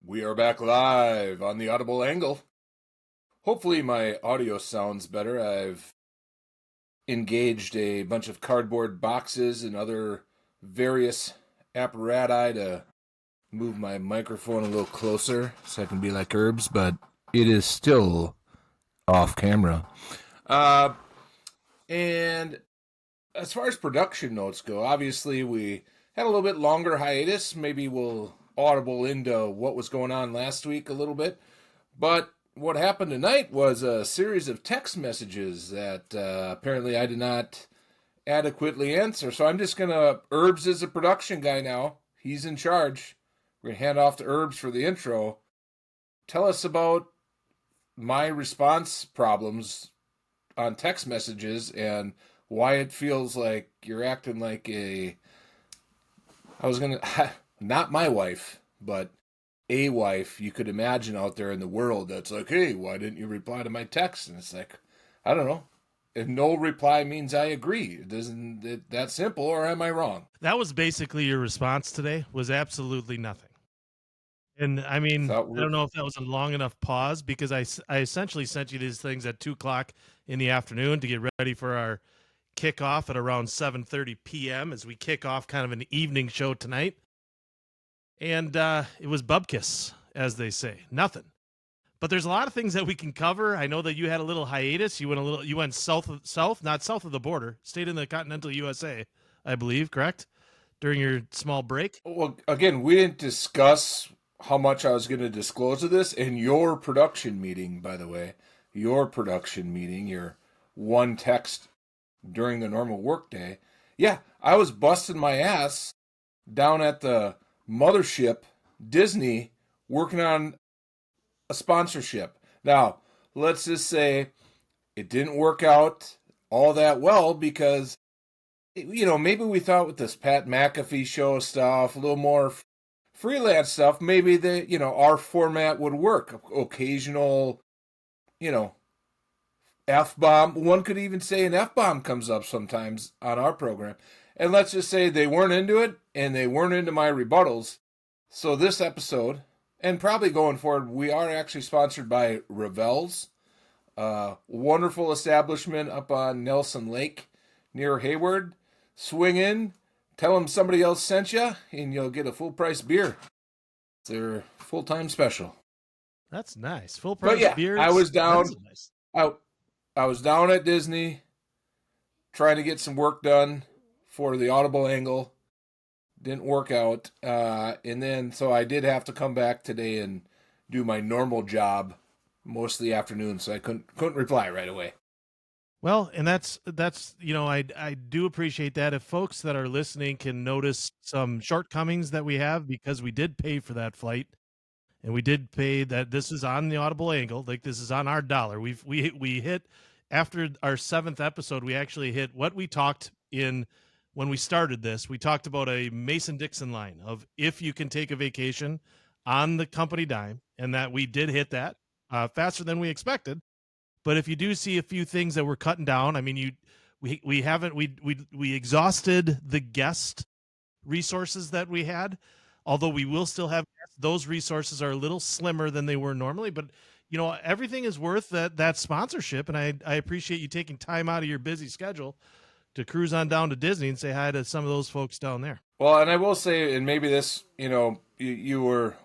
We are back live on the Audible Angle. Hopefully my audio sounds better. I've engaged a bunch of cardboard boxes and other various apparatus to move my microphone a little closer so I can be like Urbs, but it is still off camera. And as far as production notes go, obviously we had a little bit longer hiatus. Maybe we'll audible into what was going on last week a little bit. But what happened tonight was a series of text messages that apparently I did not adequately answer. So I'm just going to, Urbs is a production guy now. He's in charge. We're going to hand off to Urbs for the intro. Tell us about my response problems on text messages and why it feels like you're acting like not my wife, but a wife you could imagine out there in the world that's like, hey, why didn't you reply to my text? And it's like, I don't know. If no reply means I agree. Isn't it that simple, or am I wrong? That was basically your response today, was absolutely nothing. And I mean, I don't know if that was a long enough pause, because I essentially sent you these things at 2:00 in the afternoon to get ready for our kickoff at around 7:30 p.m. as we kick off kind of an evening show tonight. And it was bubkiss, as they say, nothing. But there's a lot of things that we can cover. I know that you had a little hiatus. You went south, not south of the border, stayed in the continental USA, I believe, correct? During your small break. Well, again, we didn't discuss how much I was going to disclose of this in your production meeting, by the way. Your production meeting, your one text during the normal workday. Yeah, I was busting my ass down at the mothership, Disney, working on a sponsorship. Now, let's just say it didn't work out all that well because, maybe we thought with this Pat McAfee show stuff, a little more freelance stuff, maybe our format would work. Occasional, F-bomb. One could even say an F-bomb comes up sometimes on our program. And let's just say they weren't into it, and they weren't into my rebuttals. So this episode, and probably going forward, we are actually sponsored by Revels, wonderful establishment up on Nelson Lake near Hayward. Swing in, tell them somebody else sent you, and you'll get a full-price beer. It's their full-time special. That's nice. Full-price beer. I was down. Nice. I was down at Disney trying to get some work done for the Audible Angle. Didn't work out. And then, so I did have to come back today and do my normal job most of the afternoon, so I couldn't reply right away. Well, and that's I do appreciate that. If folks that are listening can notice some shortcomings that we have, because we did pay for that flight, and we did pay that. This is on the Audible Angle, like this is on our dollar. We hit, after our 7th episode, we actually hit what we talked in when we started this. We talked about a Mason-Dixon line of if you can take a vacation on the company dime, and that we did hit that faster than we expected. But if you do see a few things that we're cutting down, I mean, we exhausted the guest resources that we had, although we will still have guests. Those resources are a little slimmer than they were normally, but everything is worth that sponsorship, and I appreciate you taking time out of your busy schedule to cruise on down to Disney and say hi to some of those folks down there. Well, and I will say, and maybe this, we're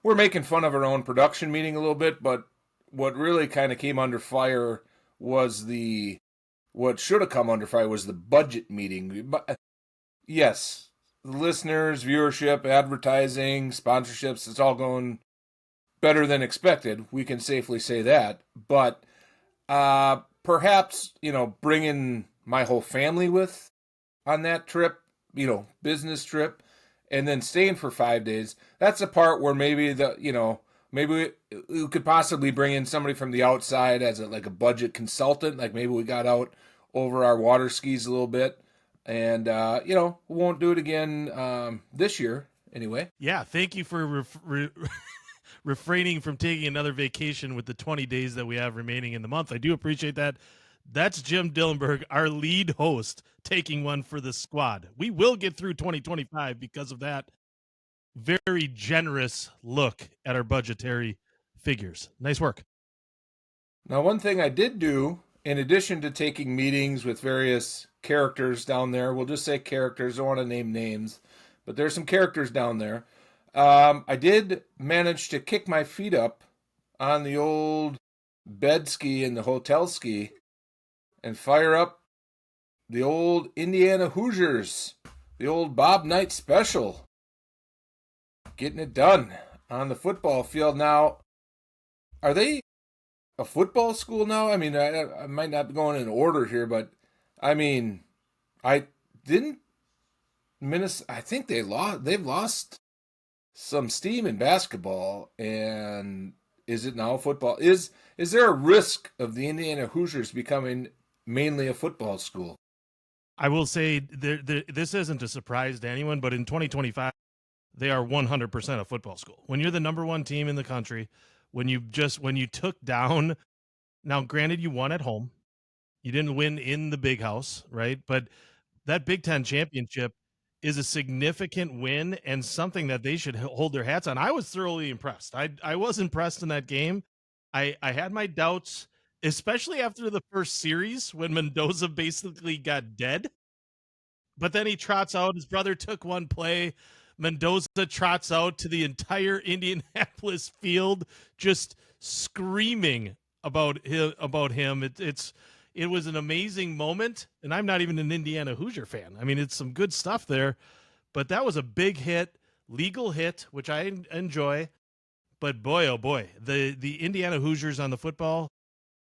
making fun of our own production meeting a little bit, but what really kind of came under fire was what should have come under fire was the budget meeting. Yes, listeners, viewership, advertising, sponsorships, it's all going better than expected. We can safely say that. But perhaps, bringing my whole family with on that trip, business trip, and then staying for 5 days, that's the part where maybe maybe we could possibly bring in somebody from the outside as a budget consultant. Like maybe we got out over our water skis a little bit, and we won't do it again this year anyway. Yeah, thank you for refraining from taking another vacation with the 20 days that we have remaining in the month. I do appreciate that. That's Jim Dillenberg, our lead host, taking one for the squad. We will get through 2025 because of that very generous look at our budgetary figures. Nice work. Now, one thing I did do, in addition to taking meetings with various characters down there, we'll just say characters, don't want to name names, but there's some characters down there. I did manage to kick my feet up on the old bed ski and the hotel ski and fire up the old Indiana Hoosiers, the old Bob Knight special. Getting it done on the football field. Now, are they a football school now? I mean, I might not be going in order here, but I mean, I didn't Minnesota. I think they've lost some steam in basketball, and is it now football? Is there a risk of the Indiana Hoosiers becoming mainly a football school? I will say this isn't a surprise to anyone, but in 2025, they are 100% a football school. When you're the number one team in the country, when you took down, now granted you won at home, you didn't win in the big house, right? But that Big Ten championship is a significant win and something that they should hold their hats on. I was thoroughly impressed. I was impressed in that game. I had my doubts, especially after the first series when Mendoza basically got dead. But then he trots out. His brother took one play. Mendoza trots out to the entire Indianapolis field, just screaming about him. It was an amazing moment, and I'm not even an Indiana Hoosier fan. I mean, it's some good stuff there, but that was a big hit, legal hit, which I enjoy. But boy, oh boy, the Indiana Hoosiers on the football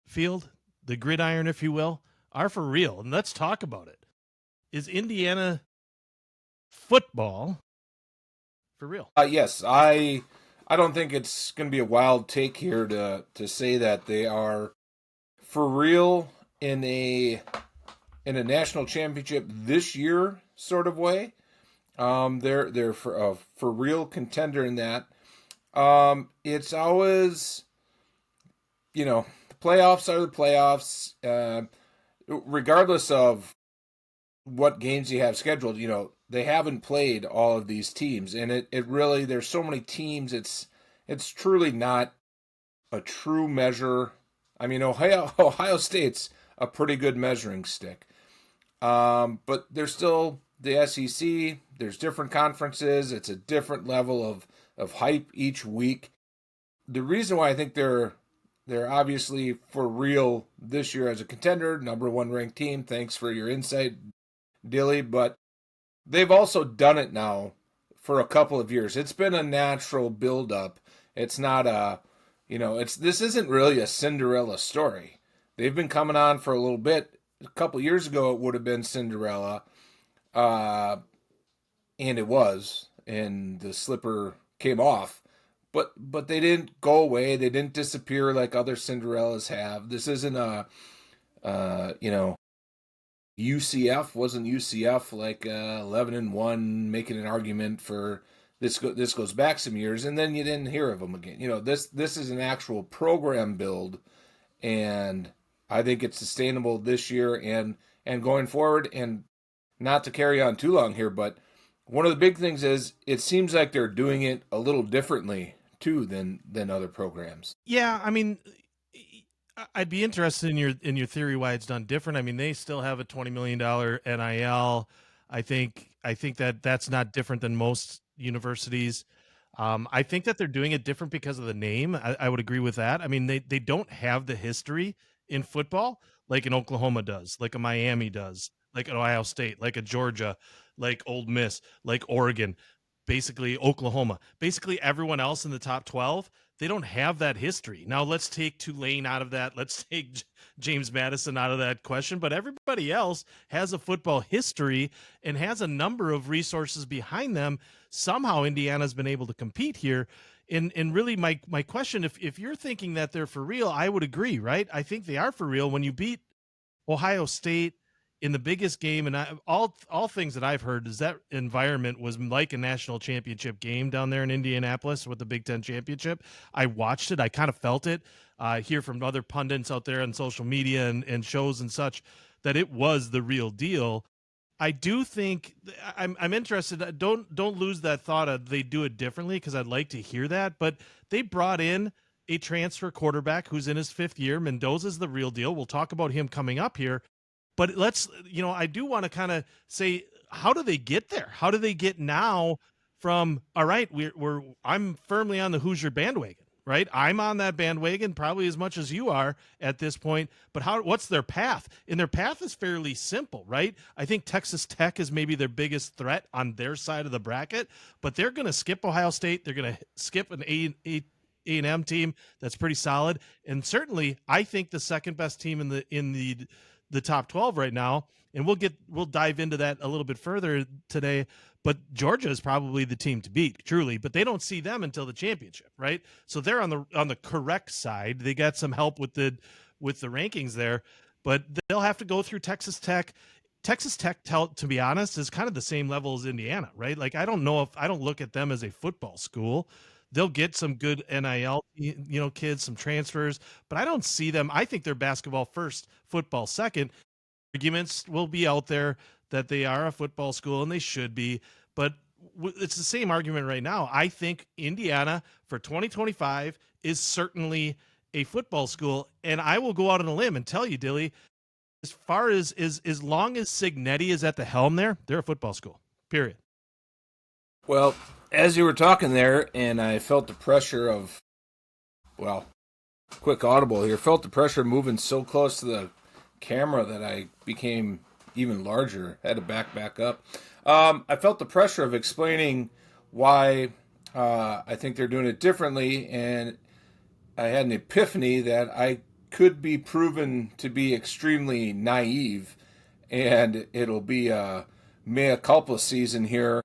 field, the gridiron, if you will, are for real. And let's talk about it. Is Indiana football for real? Yes, I don't think it's going to be a wild take here to say that they are for real in a national championship this year sort of way. They're for real contender in that. It's always, the playoffs are the playoffs. Regardless of what games you have scheduled, they haven't played all of these teams, and it really, there's so many teams. It's truly not a true measure. I mean, Ohio State's a pretty good measuring stick. But there's still the SEC. There's different conferences. It's a different level of hype each week. The reason why I think they're obviously for real this year as a contender, number one ranked team. Thanks for your insight, Dilly. But they've also done it now for a couple of years. It's been a natural build-up. It's not this isn't really a Cinderella story. They've been coming on for a little bit. A couple years ago, it would have been Cinderella, and it was, and the slipper came off. But they didn't go away. They didn't disappear like other Cinderellas have. This isn't UCF wasn't UCF like 11-1 making an argument for this. This goes back some years, and then you didn't hear of them again. This is an actual program build, and I think it's sustainable this year and going forward. And not to carry on too long here, but one of the big things is it seems like they're doing it a little differently too than other programs. Yeah, I mean, I'd be interested in your theory why it's done different. I mean, they still have a $20 million NIL. I think that's not different than most universities. I think that they're doing it different because of the name. I would agree with that. I mean, they don't have the history in football like an Oklahoma does, like a Miami does, like an Ohio State, like a Georgia, like Ole Miss, like Oregon, basically Oklahoma, basically everyone else in the top 12. They don't have that history. Now let's take Tulane out of that. Let's take James Madison out of that question. But everybody else has a football history and has a number of resources behind them. Somehow Indiana's been able to compete here. And really my question, if you're thinking that they're for real, I would agree, right? I think they are for real. When you beat Ohio State in the biggest game, and all things that I've heard is that environment was like a national championship game down there in Indianapolis with the Big Ten championship. I watched it. I kind of felt it. Hear from other pundits out there on social media and shows and such that it was the real deal. I do think I'm interested. Don't lose that thought of they do it differently, because I'd like to hear that. But they brought in a transfer quarterback who's in his 5th year. Mendoza's the real deal. We'll talk about him coming up here. But I do want to kind of say, how do they get there? How do they get now from, all right, I'm firmly on the Hoosier bandwagon, right? I'm on that bandwagon probably as much as you are at this point. But what's their path? And their path is fairly simple, right? I think Texas Tech is maybe their biggest threat on their side of the bracket, but they're going to skip Ohio State. They're going to skip an A&M team that's pretty solid, and certainly I think the second best team in the top 12 right now. And we'll dive into that a little bit further today. But Georgia is probably the team to beat, truly. But they don't see them until the championship, right? So they're on the correct side. They got some help with the rankings there, but they'll have to go through Texas Tech. Texas Tech, to be honest, is kind of the same level as Indiana, right? Like, I don't look at them as a football school. They'll get some good NIL, kids, some transfers, but I don't see them. I think they're basketball first, football second. Arguments will be out there that they are a football school, and they should be, but it's the same argument right now. I think Indiana for 2025 is certainly a football school, and I will go out on a limb and tell you, Dilly, as far as long as Cignetti is at the helm there, they're a football school, period. Well, as you were talking there, and I felt the pressure of, well, quick audible here, felt the pressure moving so close to the camera that I became even larger, had to back up. I felt the pressure of explaining why I think they're doing it differently, and I had an epiphany that I could be proven to be extremely naive, and it'll be a mea culpa season here.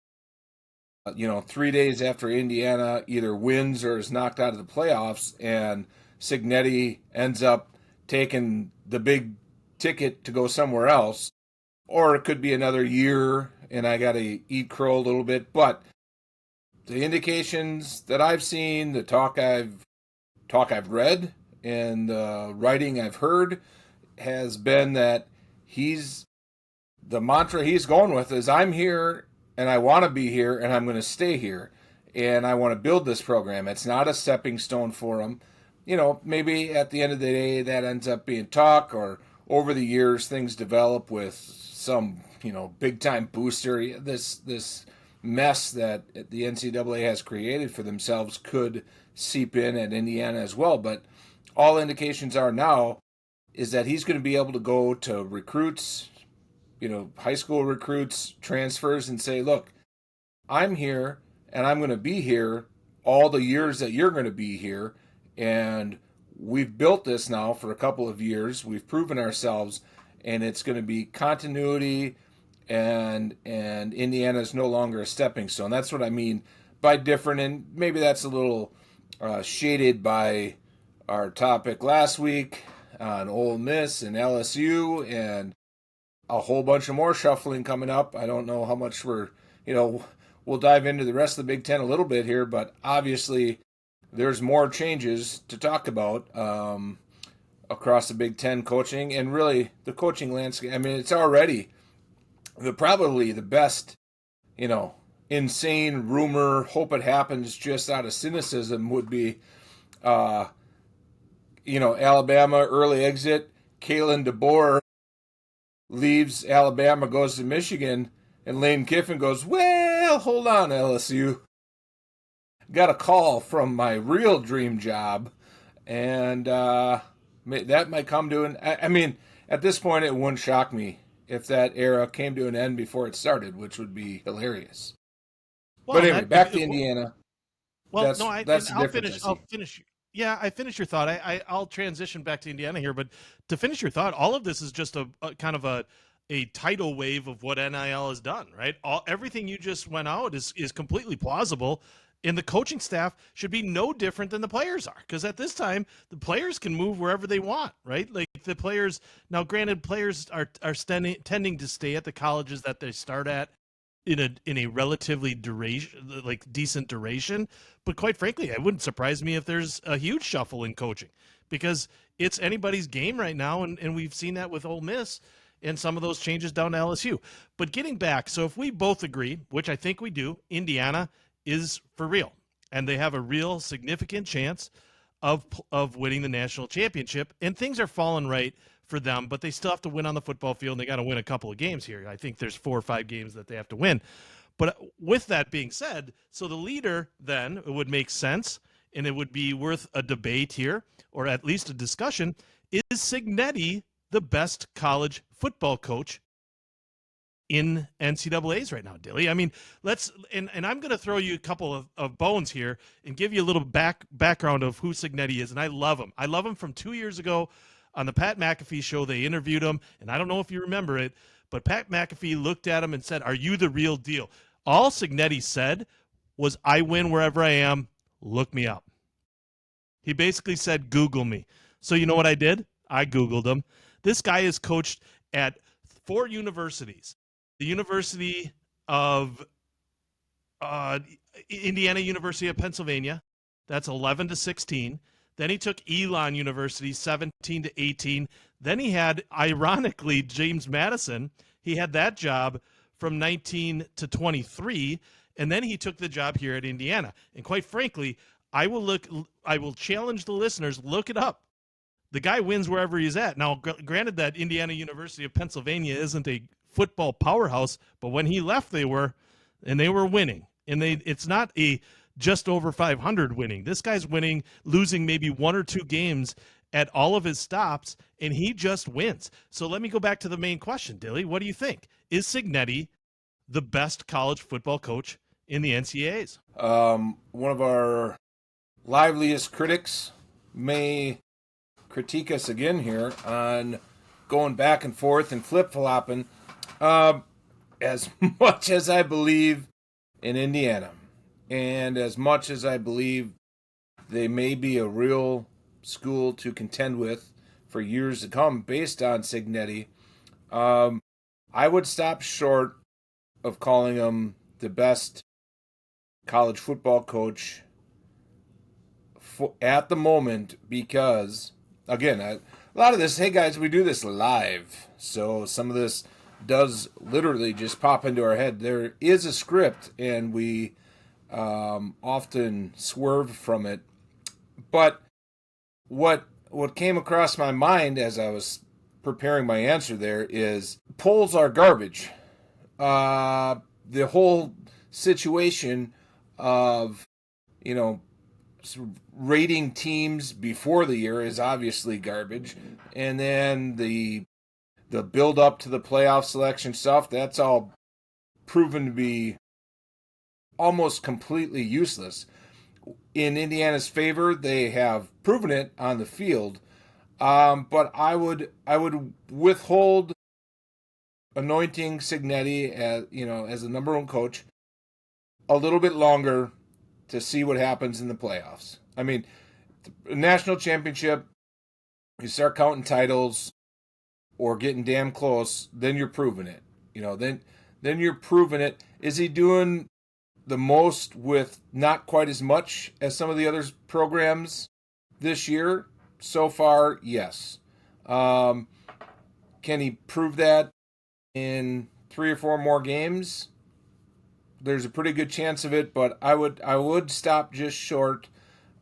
3 days after Indiana either wins or is knocked out of the playoffs, and Cignetti ends up taking the big ticket to go somewhere else, or it could be another year and I got to eat crow a little bit. But the indications that I've seen, the talk I've read, and the writing I've heard has been that the mantra he's going with is, I'm here and I want to be here and I'm going to stay here and I want to build this program. It's not a stepping stone for him. Maybe at the end of the day that ends up being talk, or over the years things develop with some, big time booster. This mess that the NCAA has created for themselves could seep in at Indiana as well. But all indications are now is that he's going to be able to go to recruits, high school recruits, transfers, and say, look, I'm here and I'm going to be here all the years that you're going to be here. And we've built this now for a couple of years. We've proven ourselves, and it's going to be continuity, and Indiana's no longer a stepping stone. That's what I mean by different, and maybe that's a little shaded by our topic last week on Ole Miss and LSU and a whole bunch of more shuffling coming up. I don't know how much we'll dive into the rest of the Big Ten a little bit here, but obviously there's more changes to talk about across the Big Ten coaching and really the coaching landscape. I mean, it's already probably the best, insane rumor, hope it happens just out of cynicism would be, Alabama early exit. Kalen DeBoer leaves Alabama, goes to Michigan, and Lane Kiffin goes, well, hold on, LSU. Got a call from my real dream job, and that might come to an... I mean, at this point, it wouldn't shock me if that era came to an end before it started, which would be hilarious. Well, but anyway, back to Indiana. Well, I'll finish. Yeah, I finish your thought. I'll transition back to Indiana here, but to finish your thought, all of this is just a kind of a tidal wave of what NIL has done, right? Everything you just went out is completely plausible. And the coaching staff should be no different than the players are, because at this time the players can move wherever they want, right? Like the players now, granted, players are tending to stay at the colleges that they start at in a relatively decent duration. But quite frankly, it wouldn't surprise me if there's a huge shuffle in coaching, because it's anybody's game right now, and we've seen that with Ole Miss. and some of those changes down to LSU. But getting back, so if we both agree, which I think we do, Indiana is for real, and they have a real significant chance of winning the national championship, and things are falling right for them, but they still have to win on the football field, and they got to win a couple of games here. I think there's 4 or 5 games that they have to win. But with that being said, so the leader then, it would make sense, and it would be worth a debate here, or at least a discussion. Is Cignetti the best college football coach in NCAAs right now, Dilly? I mean, and I'm going to throw you a couple of bones here and give you a little background of who Cignetti is, and I love him. I love him from 2 years ago on the Pat McAfee show. They interviewed him, and I don't know if you remember it, but Pat McAfee looked at him and said, "Are you the real deal?" All Cignetti said was, "I win wherever I am. Look me up." He basically said, "Google me." So you know what I did? I Googled him. This guy is coached at 4 universities. The University of Indiana University of Pennsylvania, that's 11 to 16. Then he took Elon University, 17 to 18. Then he had, ironically, James Madison. He had that job from 19 to 23. And then he took the job here at Indiana. And quite frankly, I will challenge the listeners, look it up. The guy wins wherever he's at. Now, granted that Indiana University of Pennsylvania isn't a football powerhouse, but when he left, they were winning. And it's not a just over 500 winning. This guy's winning, losing maybe 1 or 2 games at all of his stops, and he just wins. So let me go back to the main question, Dilly. What do you think? Is Cignetti the best college football coach in the NCAAs? One of our liveliest critics may critique us again here on going back and forth and flip-flopping. As much as I believe in Indiana, and as much as I believe they may be a real school to contend with for years to come based on Cignetti, I would stop short of calling him the best college football coach at the moment because, again, a lot of this, hey guys, we do this live, so some of this does literally just pop into our head. There is a script, and we often swerve from it. But what came across my mind as I was preparing my answer there is polls are garbage. The whole situation of, rating teams before the year is obviously garbage. And then the build up to the playoff selection stuff, that's all proven to be almost completely useless. In Indiana's favor, they have proven it on the field. But I would withhold anointing Cignetti as the number 1 coach a little bit longer to see what happens in the playoffs. I mean, the national championship, you start counting titles or getting damn close, then you're proving it. Then you're proving it. Is he doing the most with not quite as much as some of the other programs this year? So far, yes. Can he prove that in 3 or 4 more games? There's a pretty good chance of it, but I would stop just short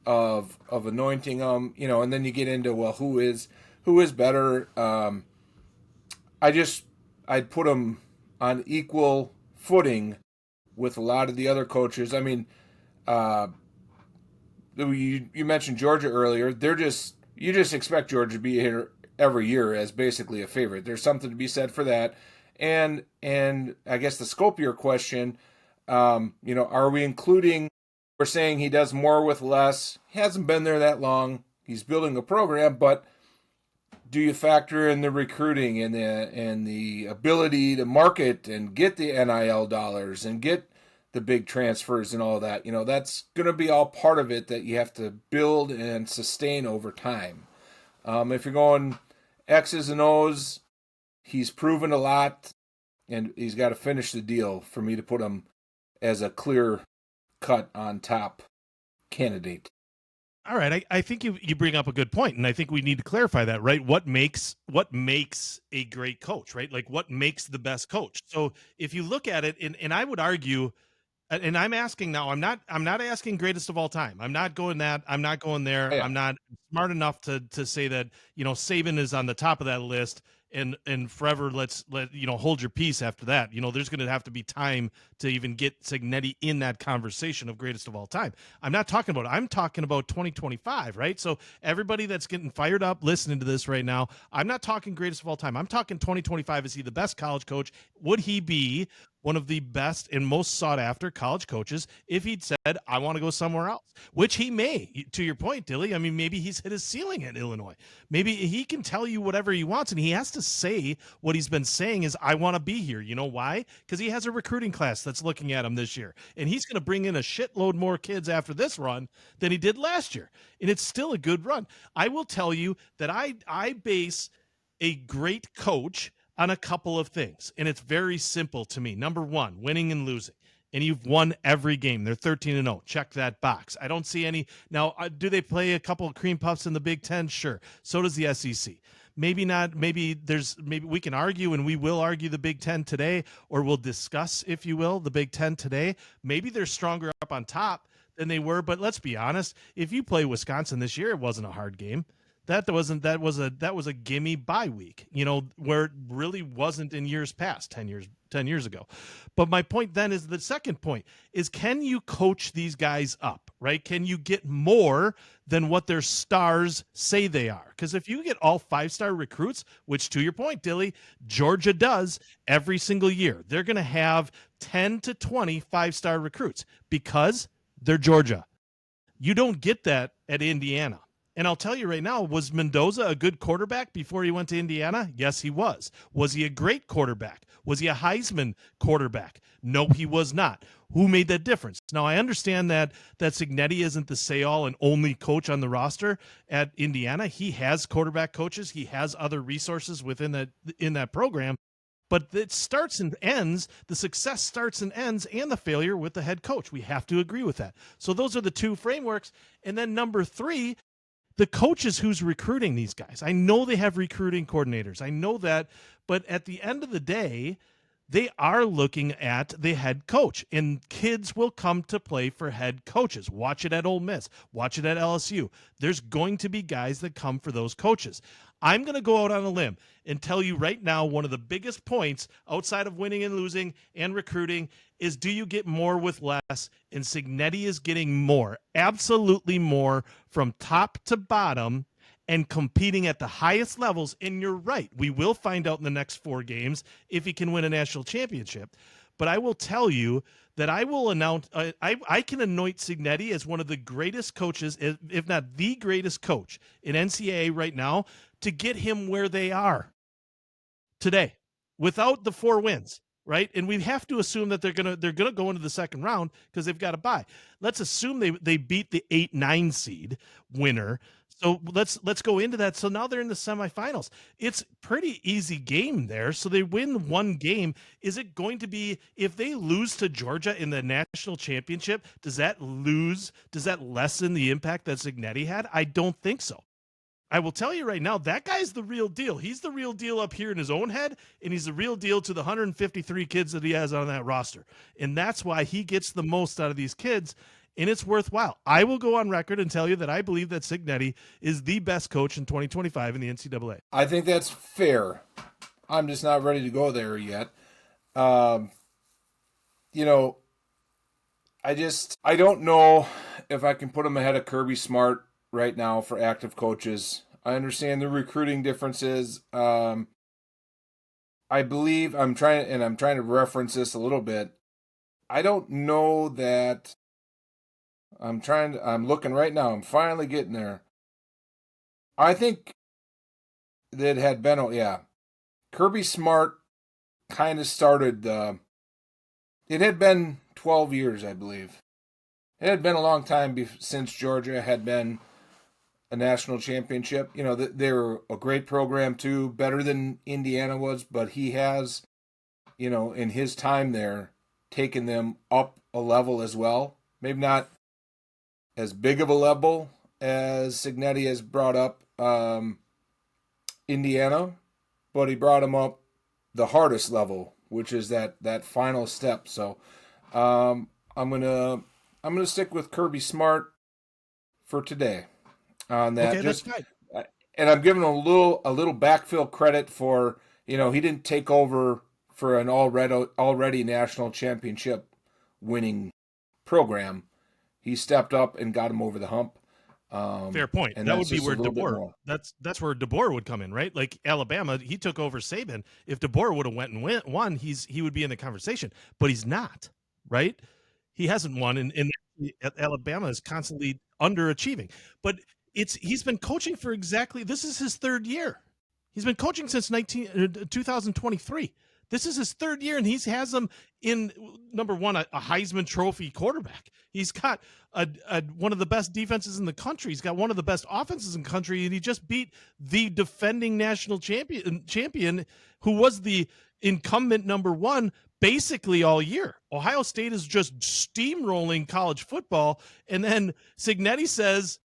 of anointing him, and then you get into, well, who is better? I'd put him on equal footing with a lot of the other coaches. I mean, you mentioned Georgia earlier. You just expect Georgia to be here every year as basically a favorite. There's something to be said for that. And I guess the scope of your question, are we including, we're saying he does more with less. He hasn't been there that long. He's building a program, but do you factor in the recruiting and the ability to market and get the NIL dollars and get the big transfers and all that? That's going to be all part of it that you have to build and sustain over time. If you're going X's and O's, he's proven a lot, and he's got to finish the deal for me to put him as a clear cut on top candidate. All right, I think you bring up a good point, and I think we need to clarify that, right? What makes a great coach, right? Like what makes the best coach? So if you look at it, and I would argue, and I'm asking now, I'm not asking greatest of all time. I'm not going that. I'm not going there. Yeah. I'm not smart enough to say that Saban is on the top of that list and forever. Let hold your peace after that. There's going to have to be time to even get Cignetti in that conversation of greatest of all time. I'm not talking about it. I'm talking about 2025, right? So everybody that's getting fired up listening to this right now, I'm not talking greatest of all time. I'm talking 2025. Is he the best college coach? Would he be one of the best and most sought after college coaches if he'd said, I want to go somewhere else, which he may, to your point, Dilly. I mean, maybe he's hit his ceiling at Illinois. Maybe he can tell you whatever he wants, and he has to say what he's been saying is, I want to be here. You know why? Because he has a recruiting class that's looking at him this year, and he's going to bring in a shitload more kids after this run than he did last year. And it's still a good run. I will tell you that I base a great coach on a couple of things, and it's very simple to me. Number one, winning and losing. And you've won every game. They're 13-0. Check that box. I don't see any. Now, do they play a couple of cream puffs in the Big Ten? Sure. So does the SEC. Maybe not. Maybe we can argue, and we will argue the Big Ten today, or we'll discuss, if you will, the Big Ten today. Maybe they're stronger up on top than they were, but let's be honest. If you play Wisconsin this year, it wasn't a hard game. That was a gimme bye week, where it really wasn't in years past, 10 years ago. But my point then is, the second point is, can you coach these guys up, right? Can you get more than what their stars say they are? Because if you get all 5-star recruits, which, to your point, Dilly, Georgia does every single year, they're going to have 10 to 20 5-star recruits because they're Georgia. You don't get that at Indiana. And I'll tell you right now, was Mendoza a good quarterback before he went to Indiana? Yes, he was. Was he a great quarterback? Was he a Heisman quarterback? No, he was not. Who made that difference? Now, I understand that Cignetti isn't the say-all and only coach on the roster at Indiana. He has quarterback coaches. He has other resources in that program. But it starts and ends, the success starts and ends, and the failure with the head coach. We have to agree with that. So those are the two frameworks. And then number three, the coaches who's recruiting these guys. I know they have recruiting coordinators. I know that. But at the end of the day, they are looking at the head coach, and kids will come to play for head coaches. Watch it at Ole Miss. Watch it at LSU. There's going to be guys that come for those coaches. I'm going to go out on a limb and tell you right now, one of the biggest points outside of winning and losing and recruiting is, do you get more with less? And Cignetti is getting more, absolutely more, from top to bottom, and competing at the highest levels. And you're right, we will find out in the next 4 games if he can win a national championship. But I will tell you that I will announce, I can anoint Cignetti as one of the greatest coaches, if not the greatest coach in NCAA right now, to get him where they are today without the 4 wins. Right, and we have to assume that they're gonna go into the second round because they've got a bye. Let's assume they beat the 8-9 seed winner. So let's go into that. So now they're in the semifinals. It's pretty easy game there. So they win 1 game. Is it going to be, if they lose to Georgia in the national championship, does that lessen the impact that Cignetti had? I don't think so. I will tell you right now, that guy's the real deal. He's the real deal up here in his own head, and he's the real deal to the 153 kids that he has on that roster. And that's why he gets the most out of these kids, and it's worthwhile. I will go on record and tell you that I believe that Cignetti is the best coach in 2025 in the NCAA. I think that's fair. I'm just not ready to go there yet. I don't know if I can put him ahead of Kirby Smart right now for active coaches. I understand the recruiting differences. I believe I'm trying to reference this a little bit. I don't know that I'm looking right now. I'm finally getting there. I think that had been, Kirby Smart kind of started, it had been 12 years, I believe. It had been a long time since Georgia had been a national championship. They were a great program too, better than Indiana was, but he has, in his time there, taken them up a level as well. Maybe not as big of a level as Cignetti has brought up Indiana, but he brought him up the hardest level, which is that final step. So I'm gonna stick with Kirby Smart for today on that. Okay, that's Just fine. and I'm giving a little backfill credit for he didn't take over for an already national championship winning program. He stepped up and got him over the hump. Fair point. And That that's would be just a where little bit DeBoer. more. That's where DeBoer would come in, right? Like Alabama, he took over Saban. If DeBoer would have went and won, he would be in the conversation, but he's not, right? He hasn't won, and Alabama is constantly underachieving. But he's been coaching for exactly this is his third year. He's been coaching since 2023. This is his third year, and he has them in number one, a Heisman Trophy quarterback. He's got one of the best defenses in the country. He's got one of the best offenses in the country, and he just beat the defending national champion who was the incumbent number one basically all year. Ohio State is just steamrolling college football, and then Cignetti says,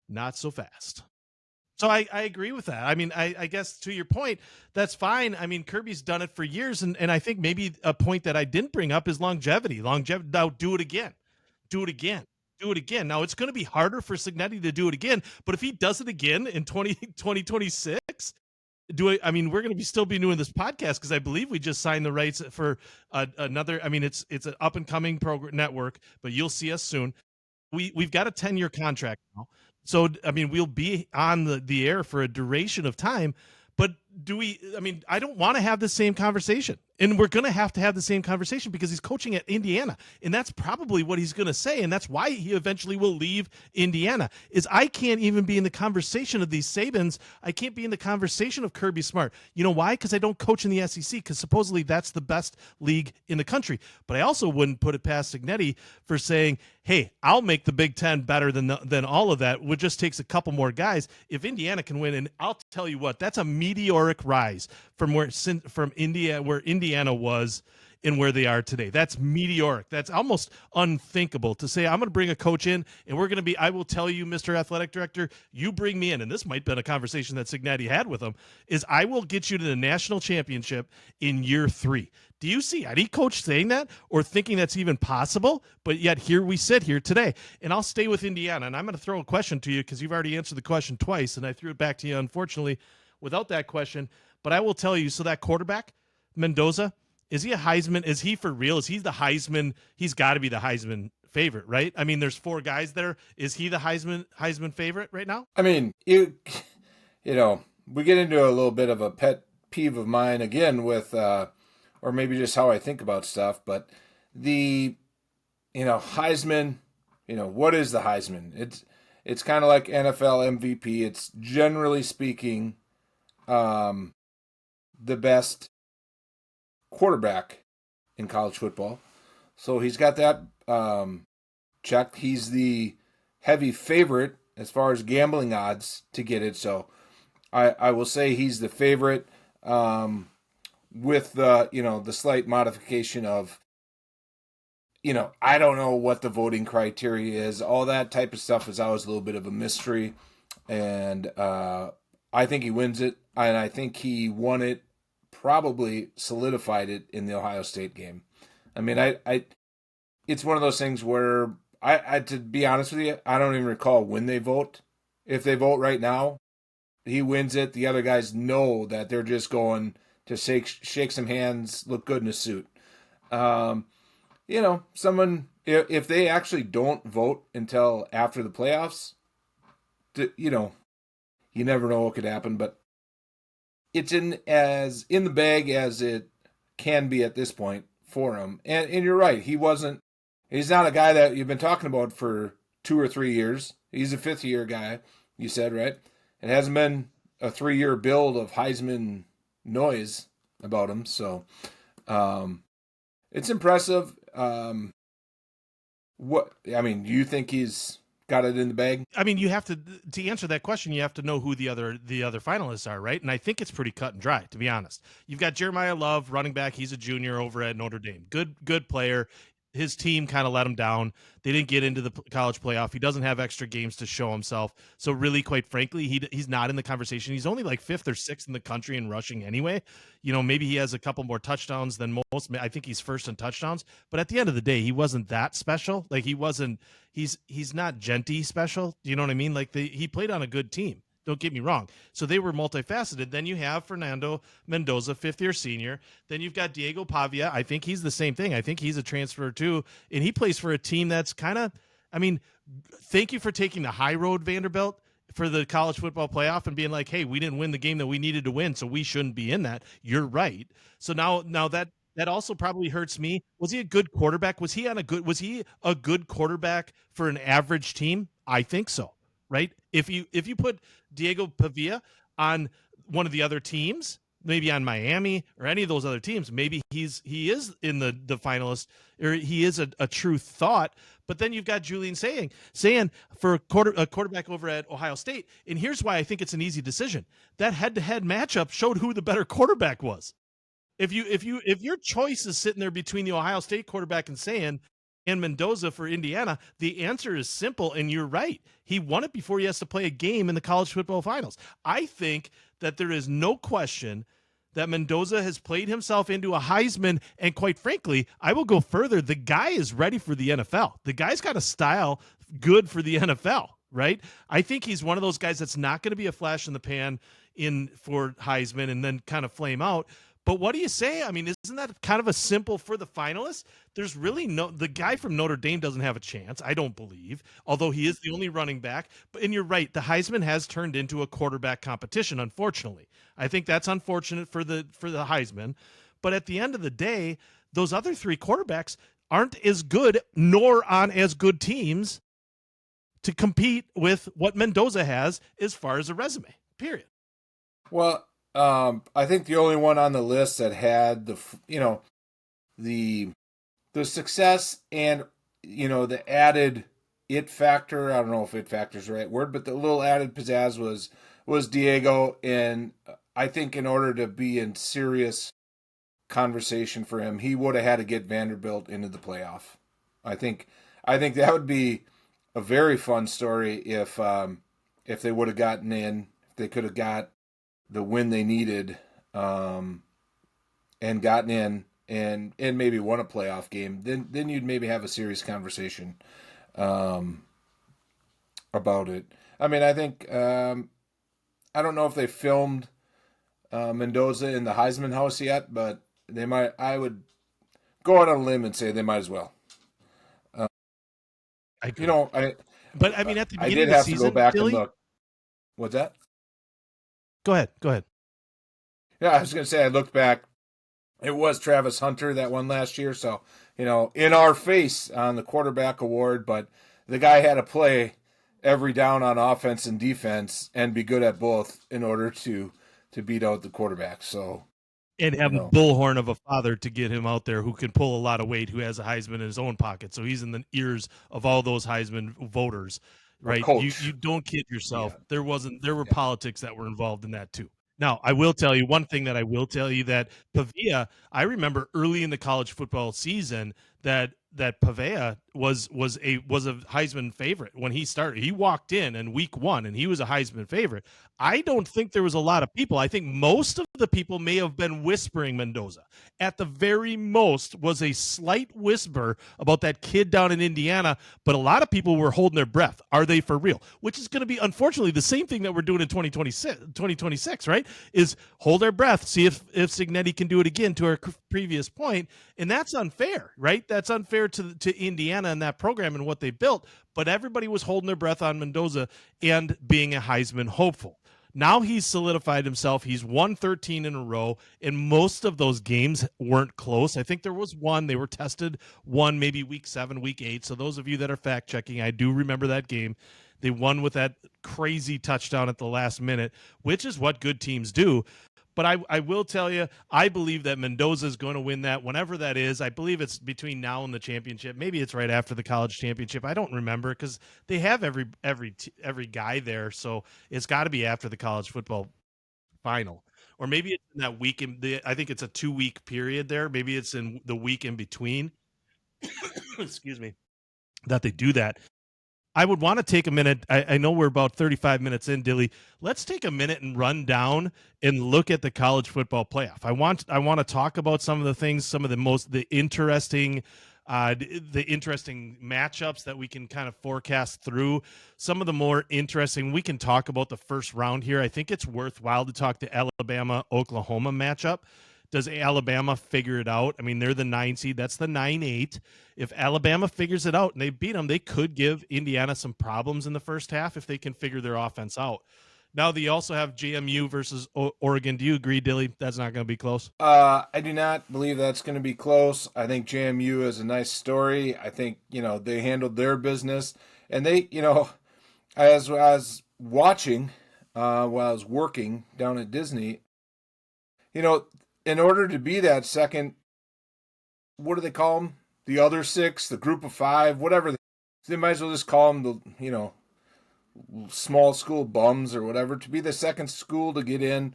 not so fast. So I agree with that. I mean, I guess to your point, that's fine. I mean, Kirby's done it for years, and I think maybe a point that I didn't bring up is longevity. Longevity. Now do it again. Do it again. Do it again. Now it's going to be harder for Cignetti to do it again, but if he does it again in 2026, I mean, we're going to still be doing this podcast because I believe we just signed the rights for another. I mean, it's an up and coming program network, but you'll see us soon. We've got a 10-year contract now. So, I mean, we'll be on the air for a duration of time, but I don't want to have the same conversation. And we're going to have the same conversation because he's coaching at Indiana. And that's probably what he's going to say. And that's why he eventually will leave Indiana is I can't even be in the conversation of these Sabans. I can't be in the conversation of Kirby Smart. You know why? Because I don't coach in the SEC because supposedly that's the best league in the country. But I also wouldn't put it past Cignetti for saying, hey, I'll make the Big Ten better than all of that. It just takes a couple more guys. If Indiana can win, and I'll tell you what, that's a meteoric rise from where Indiana was and where they are today. That's meteoric. That's almost unthinkable to say, I'm going to bring a coach in and I will tell you, Mr. Athletic Director, you bring me in. And this might have been a conversation that Cignetti had with him is I will get you to the national championship in year 3. Do you see any coach saying that or thinking that's even possible? But yet here we sit here today. And I'll stay with Indiana. And I'm going to throw a question to you because you've already answered the question twice. And I threw it back to you, unfortunately, without that question. But I will tell you, so that quarterback, Mendoza, is he a Heisman? Is he for real? Is he the Heisman? He's got to be the Heisman favorite, right? I mean, there's 4 guys there. Is he the Heisman favorite right now? I mean, we get into a little bit of a pet peeve of mine again with, or maybe just how I think about stuff. But the, Heisman, what is the Heisman? It's kind of like NFL MVP. It's generally speaking, the best quarterback in college football. So he's got that checked. He's the heavy favorite as far as gambling odds to get it. So I will say he's the favorite with the slight modification of, I don't know what the voting criteria is. All that type of stuff is always a little bit of a mystery. And I think he wins it. And I think he won it, probably solidified it in the Ohio State game. I mean, it's one of those things where I to be honest with you, I don't even recall when they vote. If they vote right now, he wins it. The other guys know that they're just going to shake some hands, look good in a suit. Someone, if they actually don't vote until after the playoffs, you never know what could happen, but it's in the bag as it can be at this point for him. And you're right, he's not a guy that you've been talking about for 2 or 3 years. He's a 5th-year guy, you said, right? It hasn't been a 3-year build of Heisman noise about him. So it's impressive. Do you think he's got it in the bag? I mean, you have to answer that question, you have to know who the other finalists are, right? And I think it's pretty cut and dry, to be honest. You've got Jeremiah Love, running back. He's a junior over at Notre Dame. Good player. his team kind of let him down. They didn't get into the college playoff. He doesn't have extra games to show himself. So really, quite frankly, he's not in the conversation. He's only like fifth or sixth in the country in rushing anyway. Maybe he has a couple more touchdowns than most. I think he's first in touchdowns. But at the end of the day, he wasn't that special. Like he wasn't. He's not Genty special. You know what I mean? Like he played on a good team. Don't get me wrong. So they were multifaceted. Then you have Fernando Mendoza, fifth-year senior. Then you've got Diego Pavia. I think he's the same thing. I think he's a transfer too, and he plays for a team that's kind of. I mean, thank you for taking the high road, Vanderbilt, for the college football playoff and being like, hey, we didn't win the game that we needed to win, so we shouldn't be in that. You're right. So now that also probably hurts me. Was he a good quarterback? Was he a good quarterback for an average team? I think so. Right? If you put Diego Pavia on one of the other teams, maybe on Miami or any of those other teams, maybe he is in the finalist, or he is a true thought. But then you've got Julian saying for a quarterback over at Ohio State, and here's why I think it's an easy decision. That head-to-head matchup showed who the better quarterback was. If your choice is sitting there between the Ohio State quarterback and Mendoza for Indiana, the answer is simple, and you're right. He won it before he has to play a game in the college football finals. I think that there is no question that Mendoza has played himself into a Heisman, and quite frankly, I will go further. The guy is ready for the NFL. The guy's got a style good for the NFL, right? I think he's one of those guys that's not going to be a flash in the pan for Heisman and then kind of flame out. But what do you say? I mean, isn't that kind of a simple for the finalists? There's really the guy from Notre Dame doesn't have a chance, I don't believe, although he is the only running back. And you're right, the Heisman has turned into a quarterback competition, unfortunately. I think that's unfortunate for the Heisman. But at the end of the day, those other three quarterbacks aren't as good, nor on as good teams to compete with what Mendoza has as far as a resume, period. Well, I think the only one on the list that had the success and the added it factor. I don't know if it factor is the right word, but the little added pizzazz was Diego, and I think in order to be in serious conversation for him, he would have had to get Vanderbilt into the playoff. I think that would be a very fun story if they would have gotten in, if they could have got the win they needed, and gotten in and maybe won a playoff game, then you'd maybe have a serious conversation about it. I mean, I think I don't know if they filmed Mendoza in the Heisman house yet, but they might. I would go out on a limb and say they might as well. But I mean, at the I beginning did of the have season, to go back Billy, and look. What's that? Go ahead. Yeah, I was going to say I looked back. It was Travis Hunter that won last year, so in our face on the quarterback award. But the guy had to play every down on offense and defense and be good at both in order to beat out the quarterback. So and have a bullhorn of a father to get him out there who can pull a lot of weight, who has a Heisman in his own pocket. So he's in the ears of all those Heisman voters, right? You don't kid yourself. Yeah. There were politics that were involved in that too. Now, I will tell you one thing that that Pavia, I remember early in the college football season that Pavia was a Heisman favorite when he started. He walked in week 1 and he was a Heisman favorite. I don't think there was a lot of people. I think most of the people may have been whispering Mendoza. At the very most was a slight whisper about that kid down in Indiana, but a lot of people were holding their breath. Are they for real? Which is going to be, unfortunately, the same thing that we're doing in 2026, right? Is hold our breath, see if Cignetti can do it again, to our previous point. And that's unfair, right? That's unfair to Indiana and that program and what they built. But everybody was holding their breath on Mendoza and being a Heisman hopeful. Now he's solidified himself. He's won 13 in a row, and most of those games weren't close. I think there was one. They were tested one, maybe week 7, week 8. So those of you that are fact-checking, I do remember that game. They won with that crazy touchdown at the last minute, which is what good teams do. But I will tell you, I believe that Mendoza is going to win that whenever that is. I believe it's between now and the championship. Maybe it's right after the college championship. I don't remember because they have every guy there. So it's got to be after the college football final. Or maybe it's in that week. I think it's a 2-week period there. Maybe it's in the week in between. excuse me, that they do that. I would want to take a minute. I know we're about 35 minutes in, Dilly. Let's take a minute and run down and look at the college football playoff. I want to talk about some of the things, some of the interesting matchups that we can kind of forecast through. Some of the more interesting, we can talk about the first round here. I think it's worthwhile to talk the Alabama Oklahoma matchup. Does Alabama figure it out? I mean, they're the 9 seed. That's the 9-8. If Alabama figures it out and they beat them, they could give Indiana some problems in the first half if they can figure their offense out. Now, they also have JMU versus Oregon. Do you agree, Dilly? That's not going to be close. I do not believe that's going to be close. I think JMU is a nice story. I think, they handled their business. And they, as I was watching while I was working down at Disney, in order to be that second, what do they call them? The other six, the group of five, whatever. They might as well just call them the, small school bums or whatever. To be the second school to get in,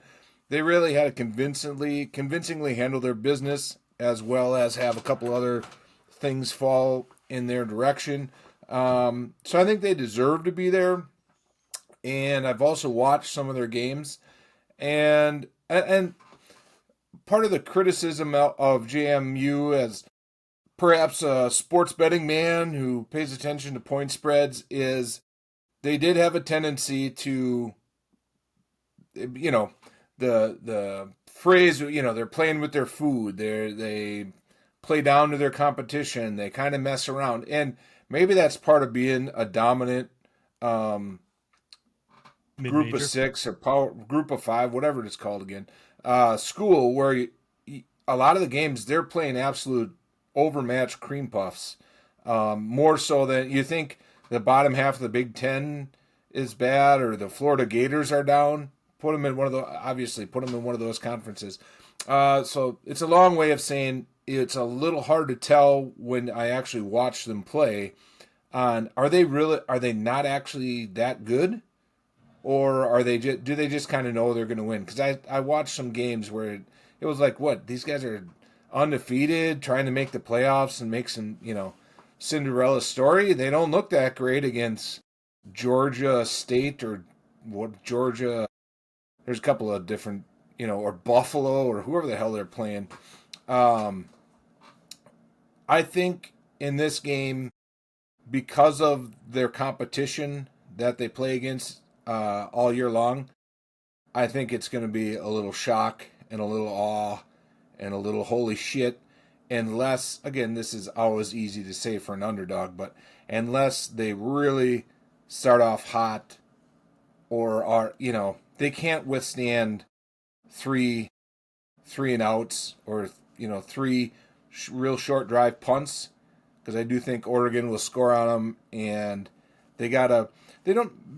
they really had to convincingly handle their business, as well as have a couple other things fall in their direction. So I think they deserve to be there. And I've also watched some of their games, and part of the criticism of JMU as perhaps a sports betting man who pays attention to point spreads is they did have a tendency to, the phrase, they're playing with their food. They play down to their competition. They kind of mess around, and maybe that's part of being a dominant group of six or group of five, whatever it's called again, school where a lot of the games they're playing absolute overmatched cream puffs, more so than you think. The bottom half of the Big Ten is bad, or the Florida Gators are down. Put them in one of those conferences. So it's a long way of saying it's a little hard to tell when I actually watch them play. Are they not actually that good? Or do they just kind of know they're going to win? Because I watched some games where it was like, what, these guys are undefeated, trying to make the playoffs and make some, Cinderella story. They don't look that great against Georgia State or Georgia. There's a couple of different, or Buffalo or whoever the hell they're playing. I think in this game, because of their competition that they play against all year long, I think it's going to be a little shock and a little awe and a little holy shit. Unless, again, this is always easy to say for an underdog, but unless they really start off hot or are, they can't withstand three and outs or, three real short drive punts, because I do think Oregon will score on them, and they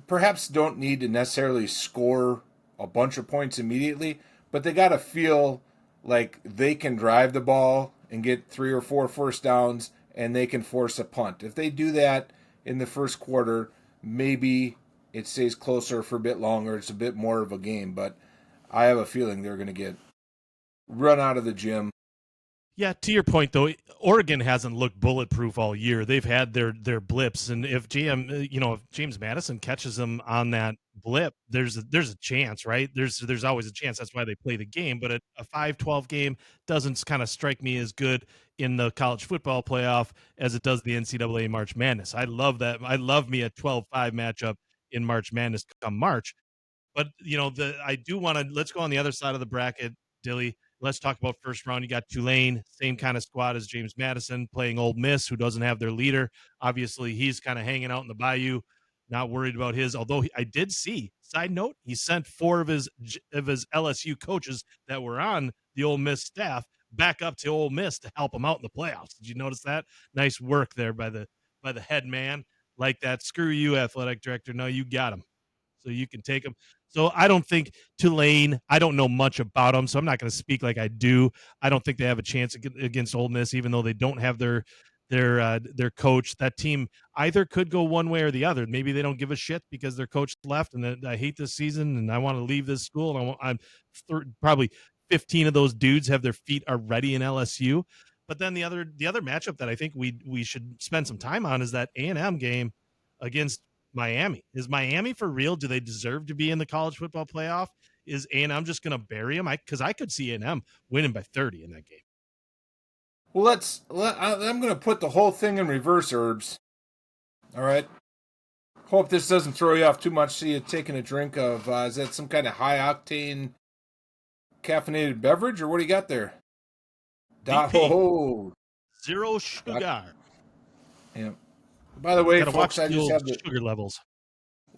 perhaps don't need to necessarily score a bunch of points immediately, but they got to feel like they can drive the ball and get 3 or 4 first downs, and they can force a punt. If they do that in the first quarter, maybe it stays closer for a bit longer. It's a bit more of a game, but I have a feeling they're going to get run out of the gym. Yeah, to your point though, Oregon hasn't looked bulletproof all year. They've had their blips, and if if James Madison catches them on that blip, there's a chance, right? There's always a chance. That's why they play the game. But a 5-12 game doesn't kind of strike me as good in the college football playoff as it does the NCAA March Madness. I love that. I love me a 12-5 matchup in March Madness come March. But I do want to, let's go on the other side of the bracket, Dilly. Let's talk about first round. You got Tulane, same kind of squad as James Madison, playing Old Miss, who doesn't have their leader. Obviously, he's kind of hanging out in the bayou, not worried about his. Although I did see, side note, he sent 4 of his LSU coaches that were on the Ole Miss staff back up to Ole Miss to help him out in the playoffs. Did you notice that? Nice work there by the head man. Like that. Screw you, athletic director. No, you got him. So you can take them. So I don't think Tulane, I don't know much about them, so I'm not going to speak like I do. I don't think they have a chance against Ole Miss, even though they don't have their coach. That team either could go one way or the other. Maybe they don't give a shit because their coach left, and I hate this season, and I want to leave this school. And probably 15 of those dudes have their feet already in LSU. But then the other matchup that I think we should spend some time on is that A&M game against Miami. Is Miami for real? Do they deserve to be in the college football playoff? Is A&M just going to bury them? Because I could see A&M winning by 30 in that game. Well, I'm going to put the whole thing in reverse, Herbs. All right. Hope this doesn't throw you off too much. See you taking a drink of, is that some kind of high octane caffeinated beverage, or what do you got there? DP. Zero sugar. Yeah. By the way, gotta folks, watch I just have the sugar levels.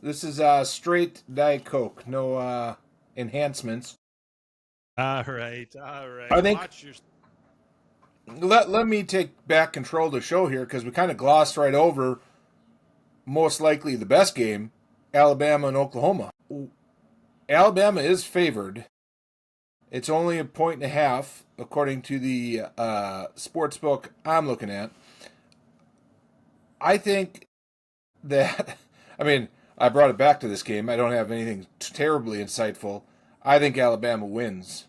This is straight Diet Coke, no enhancements. All right. I think let me take back control of the show here because we kind of glossed right over most likely the best game, Alabama and Oklahoma. Alabama is favored. It's only 1.5 according to the sports book I'm looking at. I think that, I mean, I brought it back to this game. I don't have anything terribly insightful. I think Alabama wins.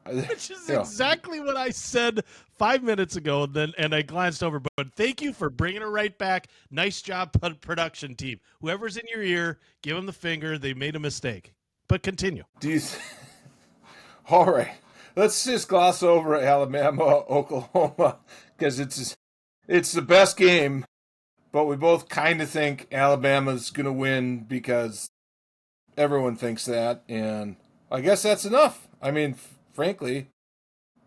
Which is exactly what I said 5 minutes ago, and I glanced over. But thank you for bringing it right back. Nice job, production team. Whoever's in your ear, give them the finger. They made a mistake. But continue. All right. Let's just gloss over Alabama, Oklahoma, because it's the best game. But we both kind of think Alabama's going to win because everyone thinks that. And I guess that's enough. I mean, frankly,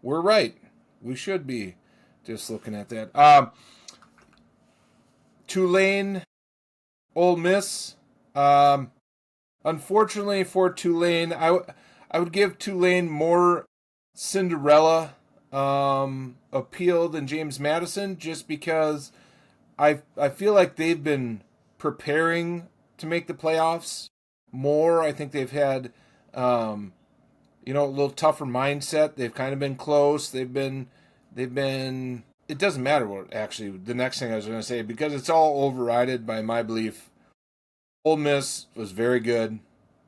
we're right. We should be just looking at that. Tulane, Ole Miss. Unfortunately for Tulane, I would give Tulane more Cinderella appeal than James Madison just because I feel like they've been preparing to make the playoffs more. I think they've had, a little tougher mindset. They've kind of been close. They've been. It doesn't matter what actually the next thing I was going to say because it's all overridden by my belief. Ole Miss was very good.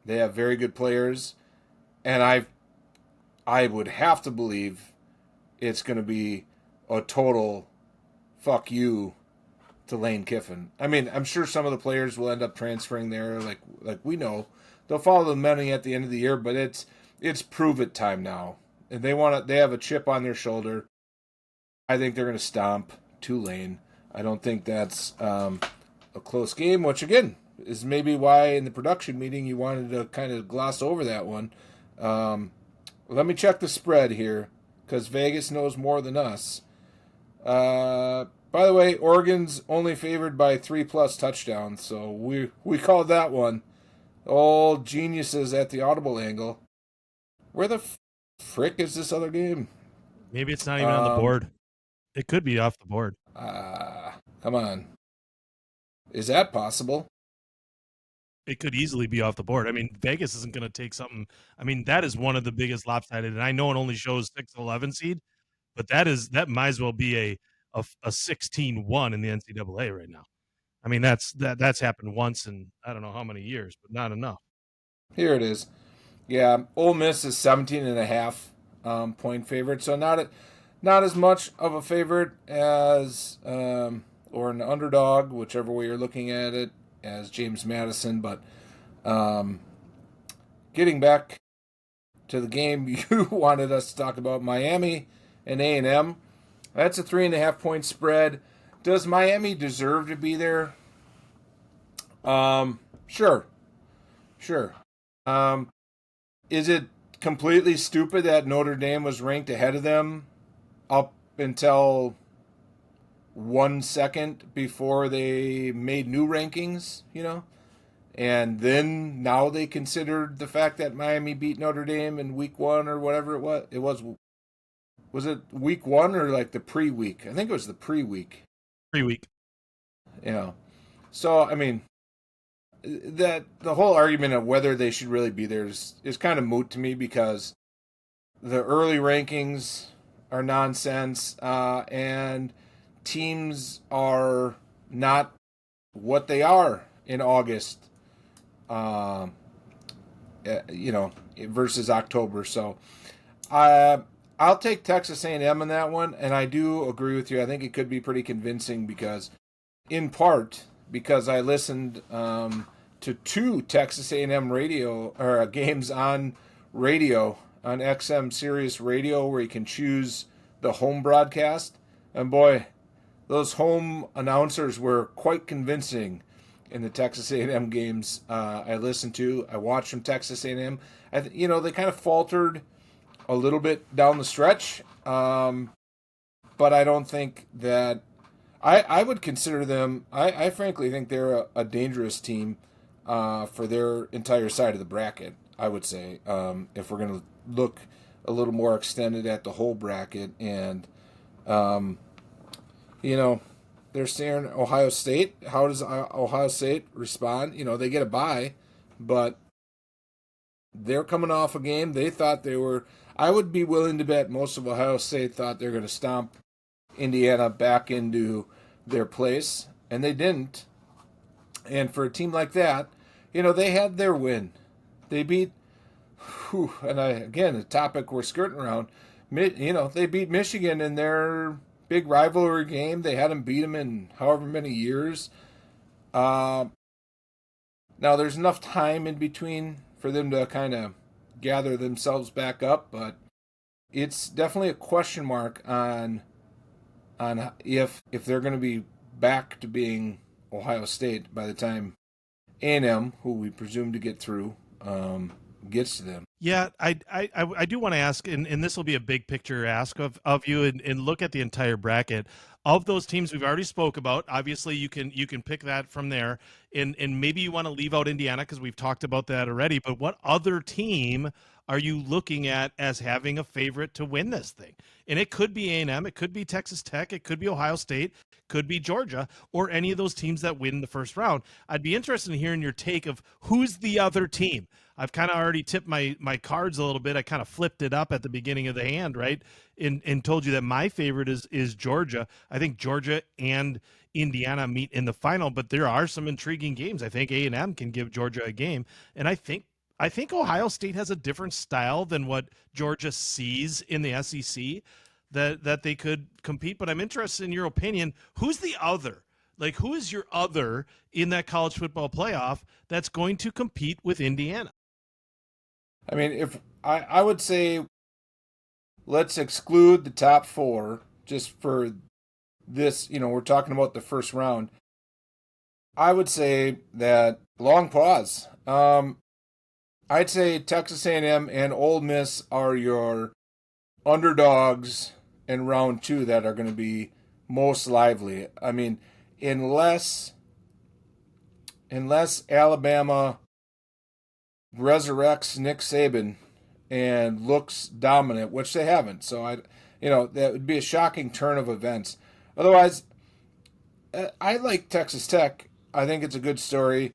They have very good players, and I would have to believe it's going to be a total fuck you to Lane Kiffin. I mean, I'm sure some of the players will end up transferring there, like we know. They'll follow the money at the end of the year, but it's prove it time now. And they have a chip on their shoulder. I think they're going to stomp Tulane. I don't think that's a close game, which again is maybe why in the production meeting you wanted to kind of gloss over that one. Let me check the spread here because Vegas knows more than us. By the way, Oregon's only favored by 3+ touchdowns, so we called that one. All geniuses at the audible angle. Where the frick is this other game? Maybe it's not even on the board. It could be off the board. Come on. Is that possible? It could easily be off the board. I mean, Vegas isn't going to take something. I mean, that is one of the biggest lopsided, and I know it only shows 6-11 seed, but that might as well be a 16-1 in the NCAA right now. I mean, that's happened once in I don't know how many years, but not enough. Here it is. Yeah, Ole Miss is 17.5 point favorite, so not as much of a favorite as or an underdog, whichever way you're looking at it, as James Madison. But getting back to the game you wanted us to talk about, Miami and A&M. That's a 3.5 point spread. Does Miami deserve to be there? Sure. Is it completely stupid that Notre Dame was ranked ahead of them up until 1 second before they made new rankings, And then now they considered the fact that Miami beat Notre Dame in week 1 or whatever it was. Was it week 1 or like the pre-week? I think it was the pre-week. Pre-week. So, I mean, that the whole argument of whether they should really be there is kind of moot to me because the early rankings are nonsense and teams are not what they are in August, versus October. So I I'll take Texas A&M in that one, and I do agree with you. I think it could be pretty convincing because, in part, because I listened to two Texas A&M radio or games on radio on XM Sirius Radio, where you can choose the home broadcast, and boy, those home announcers were quite convincing in the Texas A&M games I listened to. I watched from Texas A&M. They kind of faltered a little bit down the stretch, but I don't think that I would consider them. I frankly think they're a dangerous team for their entire side of the bracket. I would say if we're going to look a little more extended at the whole bracket, and um, you know, they're staring Ohio State. How does Ohio State respond? They get a bye, but they're coming off a game. They thought they were. I would be willing to bet most of Ohio State thought they were going to stomp Indiana back into their place, and they didn't. And for a team like that, they had their win. They beat, again, the topic we're skirting around, they beat Michigan in their big rivalry game. They hadn't beat them in however many years. Now, there's enough time in between for them to kind of gather themselves back up, but it's definitely a question mark on if they're going to be back to being Ohio State by the time A&M, who we presume to get through, gets to them. Yeah, I do want to ask, and this will be a big picture ask of you, and look at the entire bracket of those teams we've already spoke about. Obviously, you can pick that from there, and maybe you want to leave out Indiana because we've talked about that already. But what other team are you looking at as having a favorite to win this thing? And it could be A&M, it could be Texas Tech, it could be Ohio State, could be Georgia, or any of those teams that win the first round. I'd be interested in hearing your take of who's the other team. I've kind of already tipped my cards a little bit. I kind of flipped it up at the beginning of the hand, right? And told you that my favorite is Georgia. I think Georgia and Indiana meet in the final, but there are some intriguing games. I think A&M can give Georgia a game, and I think Ohio State has a different style than what Georgia sees in the SEC that they could compete. But I'm interested in your opinion. Who's the other? Like, who is your other in that college football playoff that's going to compete with Indiana? I mean, if I would say let's exclude the top four just for this, we're talking about the first round. I would say that long pause. I'd say Texas A&M and Ole Miss are your underdogs in round two that are going to be most lively. I mean, unless Alabama resurrects Nick Saban and looks dominant, which they haven't. So that would be a shocking turn of events. Otherwise, I like Texas Tech. I think it's a good story.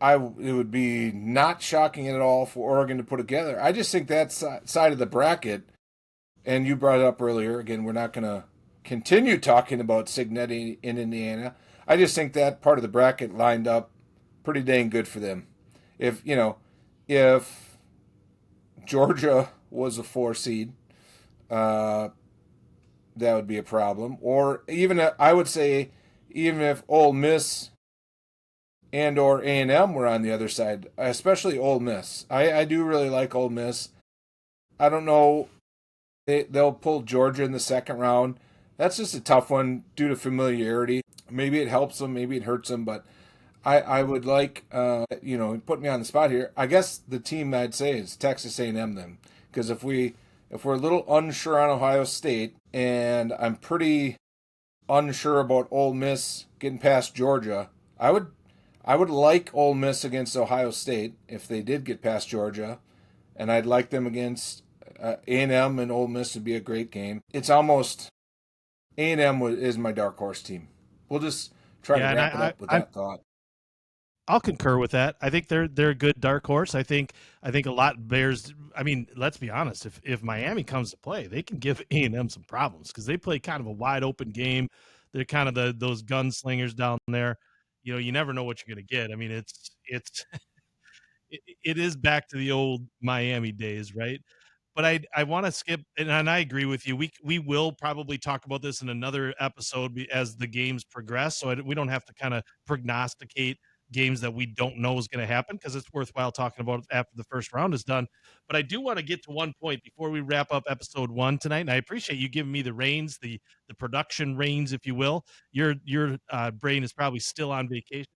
It would be not shocking at all for Oregon to put together. I just think that side of the bracket, and you brought it up earlier. Again, we're not going to continue talking about Cignetti in Indiana. I just think that part of the bracket lined up pretty dang good for them. If Georgia was a 4 seed, that would be a problem. Or even I would say even if Ole Miss and or A&M were on the other side, especially Ole Miss. I do really like Ole Miss. I don't know. They'll pull Georgia in the second round. That's just a tough one due to familiarity. Maybe it helps them, maybe it hurts them, but I would like, put me on the spot here. I guess the team I'd say is Texas A&M then, because if we're a little unsure on Ohio State, and I'm pretty unsure about Ole Miss getting past Georgia, I would like Ole Miss against Ohio State if they did get past Georgia, and I'd like them against A&M and Ole Miss would be a great game. It's almost A&M is my dark horse team. We'll just try to wrap it up with that thought. I'll concur with that. I think they're a good dark horse. I think a lot bears. I mean, let's be honest. If Miami comes to play, they can give A&M some problems because they play kind of a wide open game. They're kind of those gunslingers down there. You never know what you're going to get. I mean, it's it is back to the old Miami days, right? But I want to skip, and I agree with you. We will probably talk about this in another episode as the games progress, so we don't have to kind of prognosticate games that we don't know is going to happen, because it's worthwhile talking about after the first round is done. But I do want to get to one point before we wrap up episode 1 tonight, and I appreciate you giving me the reins, the production reins, if you will. Your brain is probably still on vacation,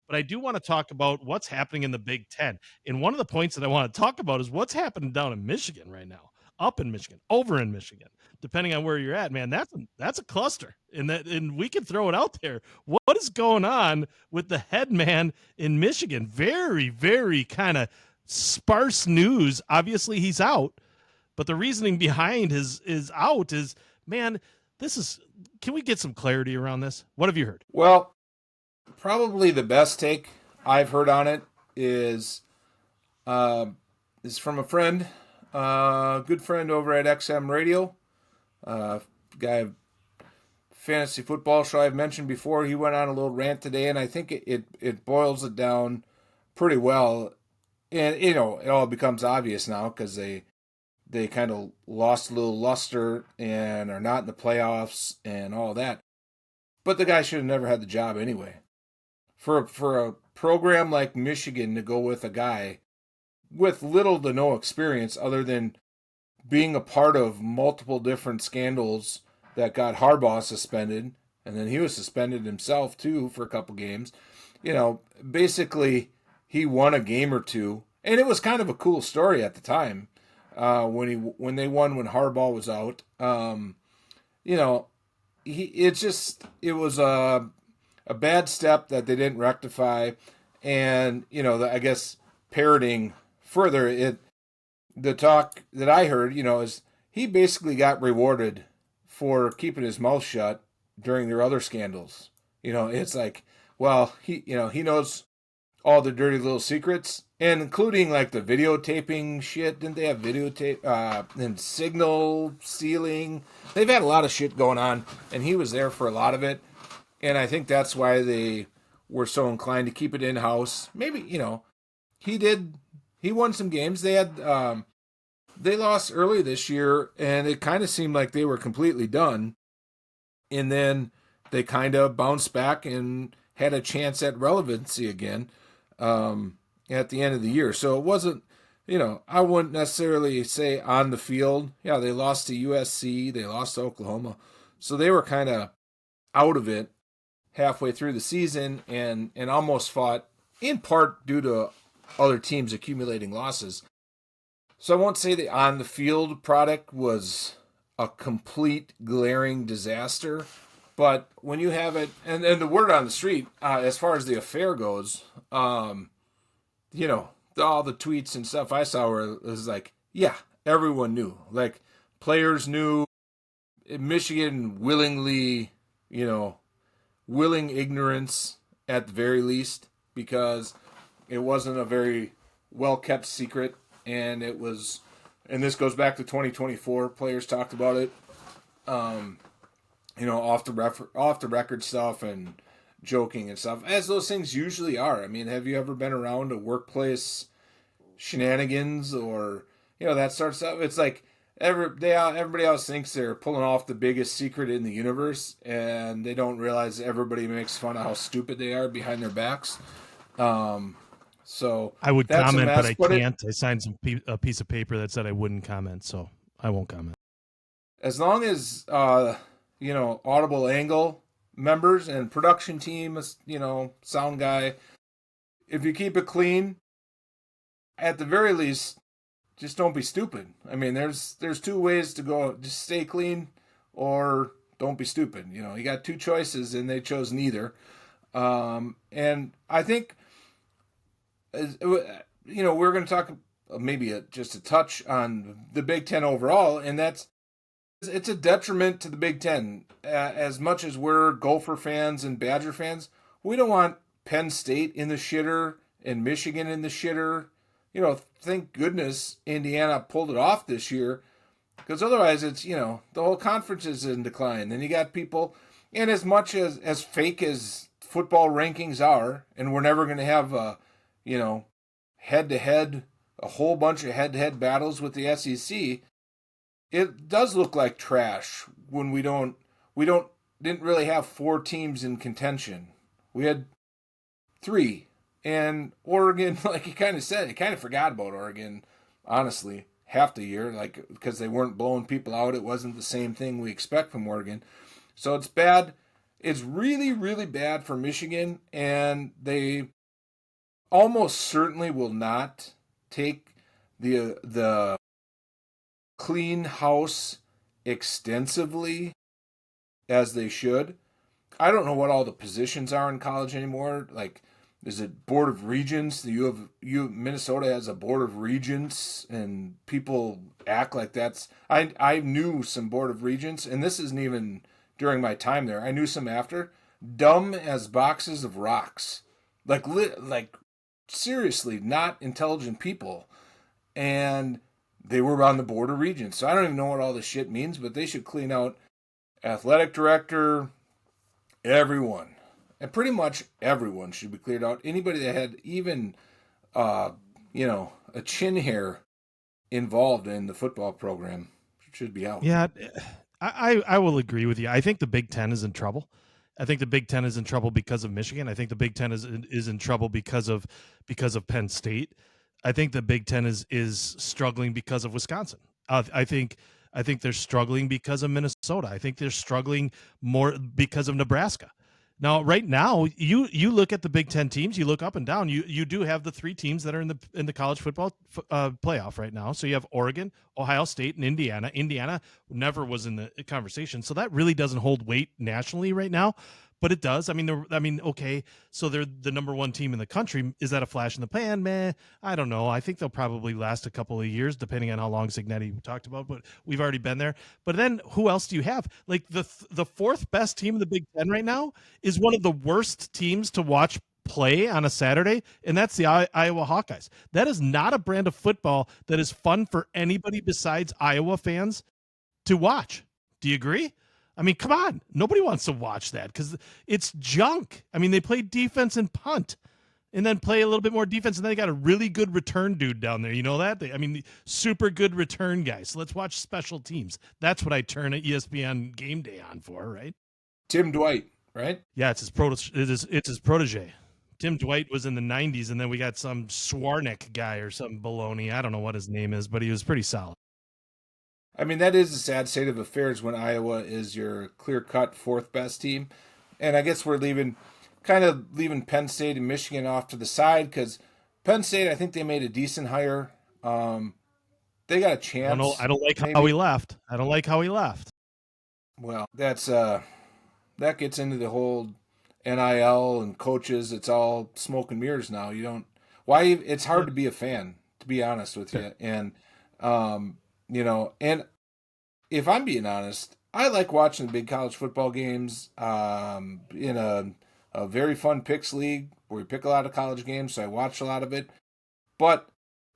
but I do want to talk about what's happening in the Big Ten. And one of the points that I want to talk about is what's happening down in Michigan right now, up in Michigan, over in Michigan, depending on where you're at, man. That's a cluster, and we can throw it out there. What is going on with the head man in Michigan? Very, very kind of sparse news. Obviously, he's out, but the reasoning behind his is out is, man, this is. Can we get some clarity around this? What have you heard? Well, probably the best take I've heard on it uh, is from a friend, good friend over at XM Radio, guy fantasy football show I've mentioned before. He went on a little rant today, and I think it boils it down pretty well. And it all becomes obvious now because they kind of lost a little luster and are not in the playoffs and all that. But the guy should have never had the job anyway. For a program like Michigan to go with a guy with little to no experience other than being a part of multiple different scandals that got Harbaugh suspended, and then he was suspended himself too for a couple games. Basically he won a game or two, and it was kind of a cool story at the time when they won when Harbaugh was out. It was a bad step that they didn't rectify, and I guess parroting further the talk that I heard is he basically got rewarded for keeping his mouth shut during their other scandals. It's like, well, he knows all the dirty little secrets, and including like the videotaping shit. Didn't they have videotape and signal stealing? They've had a lot of shit going on, and he was there for a lot of it. And I think that's why they were so inclined to keep it in-house. Maybe, he won some games. They lost early this year, and it kind of seemed like they were completely done. And then they kind of bounced back and had a chance at relevancy again at the end of the year. So it wasn't, I wouldn't necessarily say on the field. Yeah, they lost to USC. They lost to Oklahoma. So they were kind of out of it halfway through the season and almost fought, in part due to other teams accumulating losses. So I won't say the on-the-field product was a complete glaring disaster, but when you have it, and the word on the street, as far as the affair goes, all the tweets and stuff I saw was like, yeah, everyone knew. Like, players knew, Michigan willingly, willing ignorance at the very least, because it wasn't a very well-kept secret. And this goes back to 2024. Players talked about it, off the record stuff and joking and stuff, as those things usually are. I mean, have you ever been around a workplace shenanigans or that sort of stuff? It's like everybody else thinks they're pulling off the biggest secret in the universe, and they don't realize everybody makes fun of how stupid they are behind their backs. So I would comment, but I can't. I signed a piece of paper that said I wouldn't comment, so I won't comment. As long as Audible Angle members and production team, sound guy, if you keep it clean, at the very least, just don't be stupid. I mean, there's two ways to go: just stay clean or don't be stupid. You got two choices, and they chose neither. And I think, we're going to talk maybe just a touch on the Big Ten overall, and it's a detriment to the Big Ten. As much as we're Gopher fans and Badger fans, we don't want Penn State in the shitter and Michigan in the shitter. Thank goodness Indiana pulled it off this year, because otherwise it's, the whole conference is in decline. Then you got people, and as much as fake as football rankings are, and we're never going to have a, head-to-head a whole bunch of head-to-head battles with the SEC, it does look like trash when didn't really have 4 teams in contention. We had 3. And Oregon, like you kind of said, you kind of forgot about Oregon, honestly, half the year, like because they weren't blowing people out. It wasn't the same thing we expect from Oregon. So it's bad. It's really, really bad for Michigan, and they almost certainly will not take the clean house extensively as they should. I don't know what all the positions are in college anymore. Like, is it Board of Regents? Minnesota has a Board of Regents, and people act like that's. I knew some Board of Regents, and this isn't even during my time there. I knew some after. Dumb as boxes of rocks, like seriously, not intelligent people, and they were on the Board of Regents. So I don't even know what all this shit means, but they should clean out athletic director, everyone. And pretty much everyone should be cleared out. Anybody that had even, a chin hair involved in the football program should be out. Yeah, I will agree with you. I think the Big Ten is in trouble. I think the Big Ten is in trouble because of Michigan. I think the Big Ten is in trouble because of Penn State. I think the Big Ten is struggling because of Wisconsin. I think they're struggling because of Minnesota. I think they're struggling more because of Nebraska. Now, right now, you look at the Big Ten teams. You look up and down. You do have the 3 teams that are in the college football playoff right now. So you have Oregon, Ohio State, and Indiana. Indiana never was in the conversation, so that really doesn't hold weight nationally right now. But it does. Okay, so they're the number 1 team in the country. Is that a flash in the pan? Meh, I don't know. I think they'll probably last a couple of years, depending on how long Cignetti talked about. But we've already been there. But then who else do you have? Like the 4th best team in the Big Ten right now is one of the worst teams to watch play on a Saturday, and that's the Iowa Hawkeyes. That is not a brand of football that is fun for anybody besides Iowa fans to watch. Do you agree? I mean, come on. Nobody wants to watch that because it's junk. I mean, they play defense and punt and then play a little bit more defense, and then they got a really good return dude down there. You know that? Super good return guy. So let's watch special teams. That's what I turn an ESPN game day on for, right? Tim Dwight, right? Yeah, it's his protege. Tim Dwight was in the 90s, and then we got some Swarnick guy or some baloney. I don't know what his name is, but he was pretty solid. I mean, that is a sad state of affairs when Iowa is your clear-cut 4th best team. And I guess we're leaving Penn State and Michigan off to the side because Penn State, I think they made a decent hire. They got a chance. I don't like how he left. I don't like how he left. Well, that gets into the whole NIL and coaches. It's all smoke and mirrors now. It's hard to be a fan, to be honest with you. And, and if I'm being honest, I like watching the big college football games in a very fun picks league where we pick a lot of college games, so I watch a lot of it. But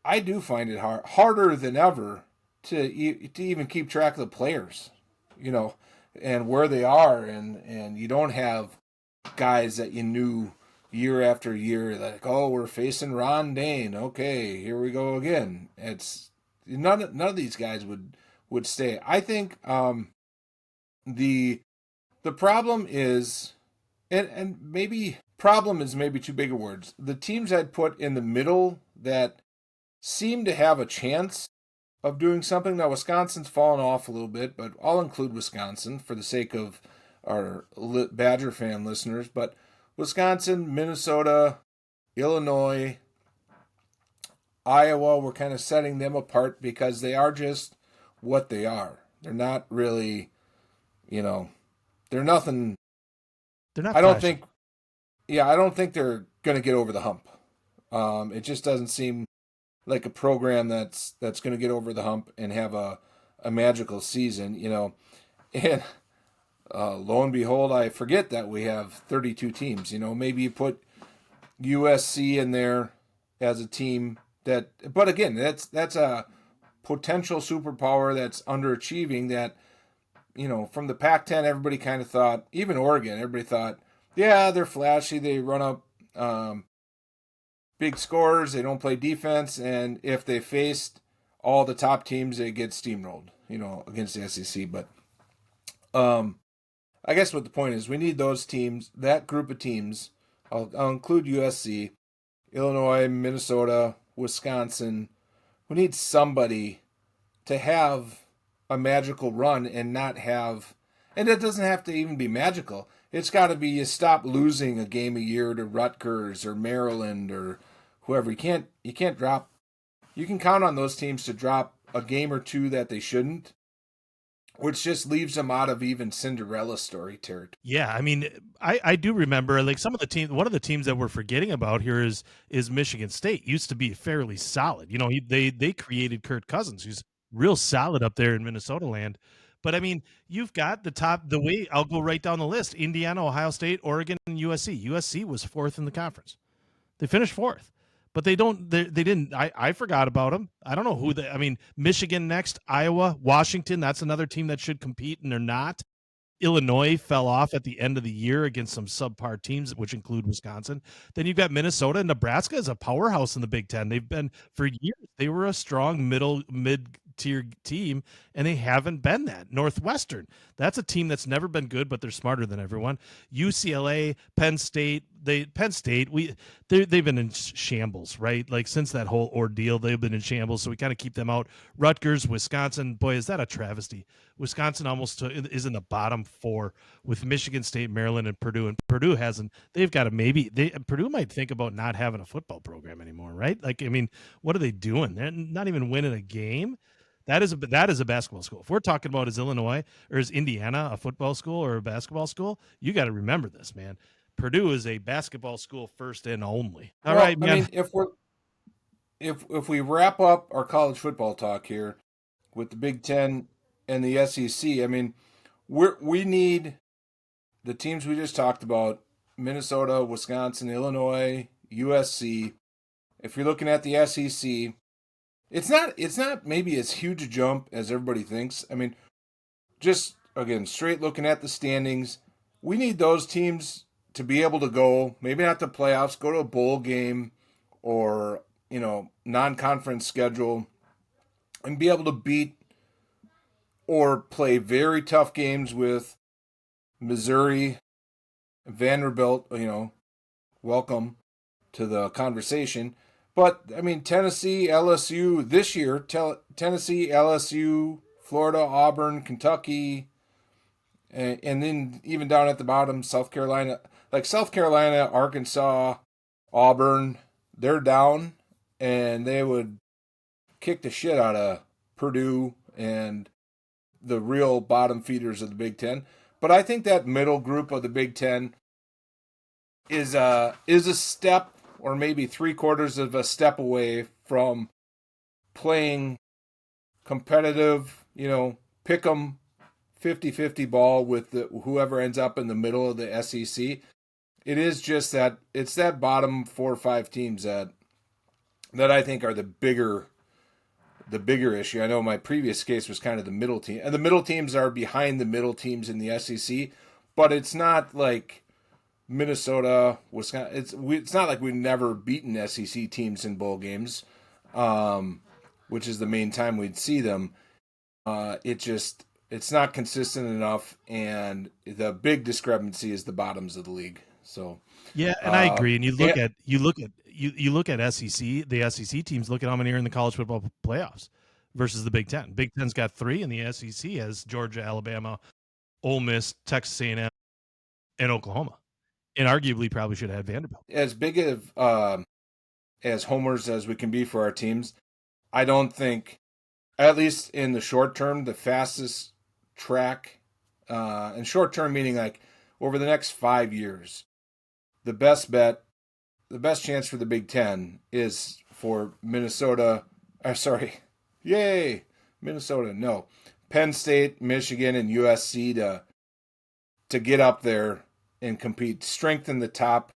I do find it harder than ever to even keep track of the players, and where they are, and you don't have guys that you knew year after year, like, oh, we're facing Ron Dane. Okay, here we go again. It's none of these guys would stay. I think the problem is, and maybe problem is maybe too big of words. The teams I'd put in the middle that seem to have a chance of doing something. Now, Wisconsin's fallen off a little bit, but I'll include Wisconsin for the sake of our Badger fan listeners. But Wisconsin, Minnesota, Illinois, Iowa, we're kind of setting them apart because they are just what they are. They're not really, they're nothing. They're not. I don't think they're going to get over the hump. It just doesn't seem like a program that's going to get over the hump and have a magical season, And lo and behold, I forget that we have 32 teams. Maybe you put USC in there as a team that, but again, that's a potential superpower that's underachieving. That from the Pac-10, everybody kind of thought, even Oregon, everybody thought, yeah, they're flashy, they run up big scores. They don't play defense, and if they faced all the top teams, they get steamrolled. Against the SEC. But um, I guess what the point is, we need those teams, that group of teams. I'll include USC, Illinois, Minnesota, Wisconsin. We need somebody to have a magical run and not have, and it doesn't have to even be magical. It's got to be you stop losing a game a year to Rutgers or Maryland or whoever. You can't drop. You can count on those teams to drop a game or two that they shouldn't, which just leaves them out of even Cinderella story territory. Yeah, I mean, I do remember like some of the teams. One of the teams that we're forgetting about here is Michigan State. Used to be fairly solid. They created Kirk Cousins, who's real solid up there in Minnesota land. But I mean, you've got the top. The way I'll go right down the list: Indiana, Ohio State, Oregon, and USC. USC was fourth in the conference. They finished fourth, but they don't. They didn't. I forgot about them. I don't know who they. I mean, Michigan next, Iowa, Washington. That's another team that should compete, and they're not. Illinois fell off at the end of the year against some subpar teams, which include Wisconsin. Then you've got Minnesota and Nebraska is a powerhouse in the Big Ten. They've been for years. They were a strong mid-tier team, and they haven't been that. Northwestern, that's a team that's never been good, but they're smarter than everyone. UCLA, Penn State, they've been in shambles, right? Like since that whole ordeal, they've been in shambles. So we kind of keep them out. Rutgers, Wisconsin, boy, is that a travesty. Wisconsin almost is in the bottom four with Michigan State, Maryland, and Purdue. And Purdue hasn't. They've got to Purdue might think about not having a football program anymore, right? Like, I mean, what are they doing? They're not even winning a game. That is a basketball school. If we're talking about is Illinois or is Indiana a football school or a basketball school, you got to remember this, man. Purdue is a basketball school first and only. All Well, right, I man. mean, if we wrap up our college football talk here with the Big Ten and the SEC, I mean, we need the teams we just talked about: Minnesota, Wisconsin, Illinois, USC. If you're looking at the SEC, it's not maybe as huge a jump as everybody thinks. I mean, just again, straight looking at the standings, we need those teams to be able to go, maybe not to playoffs, go to a bowl game or, non-conference schedule and be able to beat or play very tough games with Missouri, Vanderbilt, welcome to the conversation. But I mean, Tennessee, LSU this year, Tennessee, LSU, Florida, Auburn, Kentucky, and then even down at the bottom, South Carolina, like South Carolina, Arkansas, Auburn, they're down, and they would kick the shit out of Purdue and the real bottom feeders of the Big Ten. But I think that middle group of the Big Ten is a step or maybe three quarters of a step away from playing competitive, pick 'em 50-50 ball with whoever ends up in the middle of the SEC. It is just that it's that bottom 4 or 5 teams that I think are the bigger issue. I know my previous case was kind of the middle team, and the middle teams are behind the middle teams in the SEC, but it's not like Minnesota, Wisconsin. It's not like we've never beaten SEC teams in bowl games, which is the main time we'd see them. It's not consistent enough, and the big discrepancy is the bottoms of the league. So Yeah, and I agree. And you look at SEC, the SEC teams. Look at how many are in the college football playoffs versus the Big Ten. Big Ten's got 3, and the SEC has Georgia, Alabama, Ole Miss, Texas A&M, and Oklahoma. And arguably, probably should have had Vanderbilt. as big of as homers as we can be for our teams, I don't think, at least in the short term, the fastest track, and short term meaning like over the next 5 years, the best bet, the best chance for the Big Ten is for Minnesota. Sorry, yay, Minnesota. No, Penn State, Michigan, and USC to get up there and compete, strengthen the top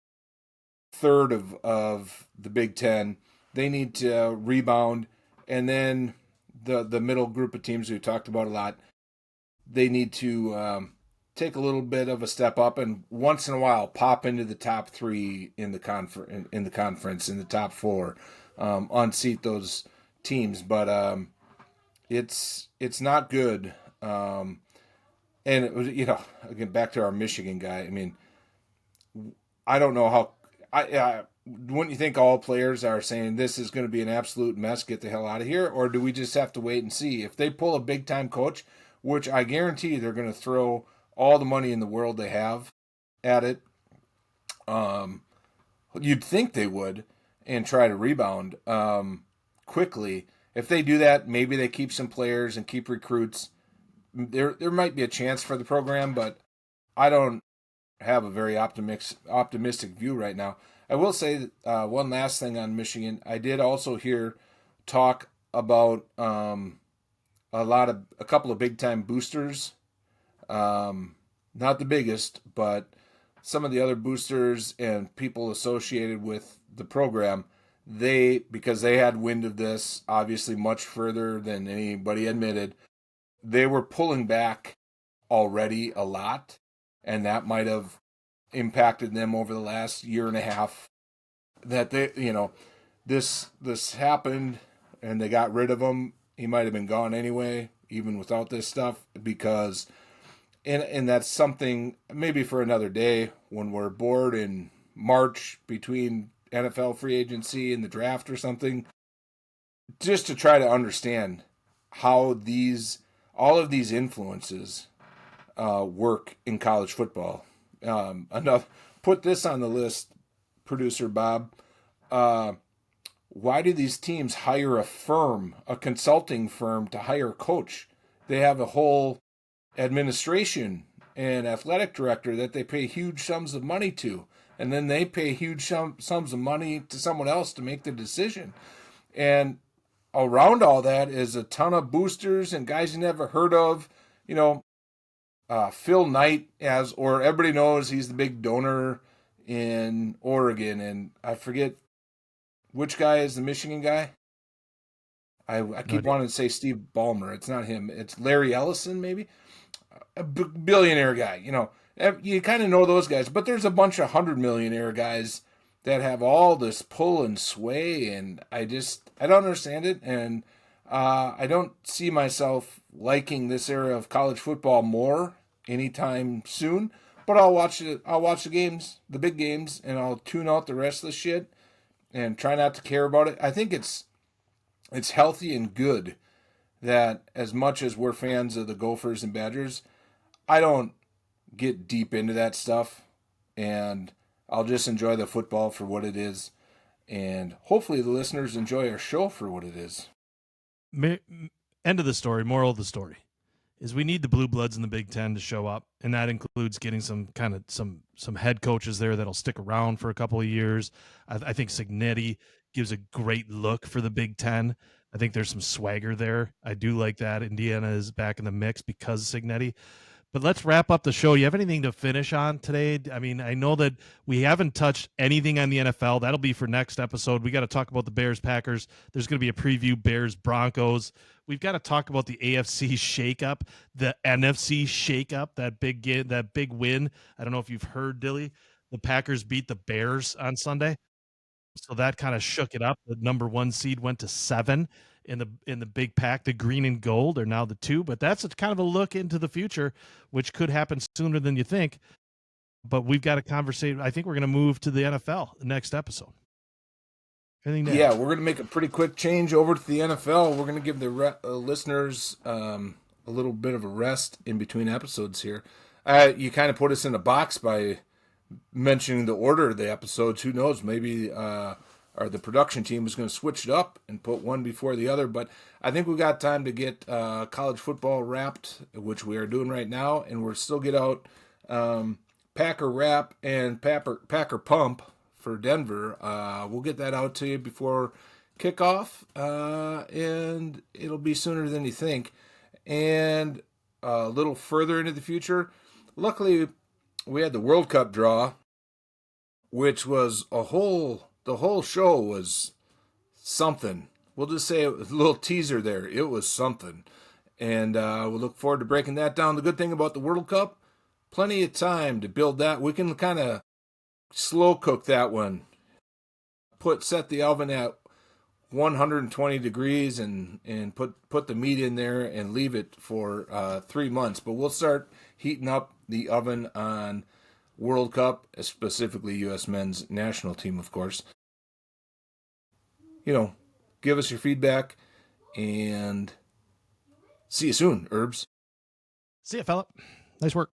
third of the Big Ten. They need to rebound, and then the middle group of teams we talked about a lot. They need to take a little bit of a step up and once in a while pop into the top 3 in the conference, in the top 4, unseat those teams. But it's not good. And it was, again, back to our Michigan guy. I mean, I don't know how. Wouldn't you think all players are saying this is going to be an absolute mess? Get the hell out of here, or do we just have to wait and see if they pull a big time coach, which I guarantee they're going to throw all the money in the world they have at it. You'd think they would, and try to rebound quickly. If they do that, maybe they keep some players and keep recruits. There might be a chance for the program, but I don't have a very optimistic view right now. I will say one last thing on Michigan. I did also hear talk about a couple of big time boosters. Not the biggest, but some of the other boosters and people associated with the program. Because they had wind of this, obviously much further than anybody admitted, they were pulling back already a lot, and that might have impacted them over the last year and a half. That this happened, and they got rid of him. He might have been gone anyway, even without this stuff, because, and that's something maybe for another day when we're bored in March between NFL free agency and the draft or something, just to try to understand how all of these influences work in college football. Put this on the list, producer Bob. Why do these teams hire a consulting firm to hire a coach? They have a whole administration and athletic director that they pay huge sums of money to, and then they pay huge sums of money to someone else to make the decision. And around all that is a ton of boosters and guys you never heard of. Phil Knight, or everybody knows he's the big donor in Oregon, and I forget which guy is the Michigan guy. I keep wanting to say Steve Ballmer. It's not him. It's Larry Ellison, maybe. A billionaire guy. You kind of know those guys, but there's a bunch of 100-millionaire guys that have all this pull and sway, and I don't understand it, and I don't see myself liking this era of college football more anytime soon. But I'll watch it. I'll watch the games, the big games, and I'll tune out the rest of the shit and try not to care about it. I think it's healthy and good that as much as we're fans of the Gophers and Badgers, I don't get deep into that stuff, and I'll just enjoy the football for what it is, and hopefully the listeners enjoy our show for what it is. End of the story, moral of the story, is we need the blue bloods in the Big Ten to show up, and that includes getting some head coaches there that'll stick around for a couple of years. I think Cignetti gives a great look for the Big Ten. I think there's some swagger there. I do like that Indiana is back in the mix because of Cignetti. But let's wrap up the show. You have anything to finish on today? I mean, I know that we haven't touched anything on the NFL. That'll be for next episode. We got to talk about the Bears-Packers. There's going to be a preview, Bears-Broncos. We've got to talk about the AFC shakeup, the NFC shakeup, that big win. I don't know if you've heard, Dilly. The Packers beat the Bears on Sunday. So that kind of shook it up. The number 1 seed went to 7 in the big pack. The green and gold are now the 2, but that's kind of a look into the future, which could happen sooner than you think. But we've got a conversation. I think we're going to move to the NFL next episode. Yeah, we're going to make a pretty quick change over to the NFL. We're going to give the listeners a little bit of a rest in between episodes here. You kind of put us in a box by mentioning the order of the episodes. Who knows? Maybe the production team is going to switch it up and put one before the other. But I think we got time to get college football wrapped, which we are doing right now, and we'll still get out Packer Wrap and Packer Pump for Denver. We'll get that out to you before kickoff, and it'll be sooner than you think. And a little further into the future, luckily, we had the World Cup draw, which was the whole show was something. We'll just say a little teaser there. It was something. And we'll look forward to breaking that down. The good thing about the World Cup, plenty of time to build that. We can kind of slow cook that one. Set the oven at 120 degrees and put the meat in there and leave it for 3 months. But we'll start heating up the oven on World Cup, specifically U.S. men's national team, of course. Give us your feedback, and see you soon, Urbs. See ya, fella. Nice work.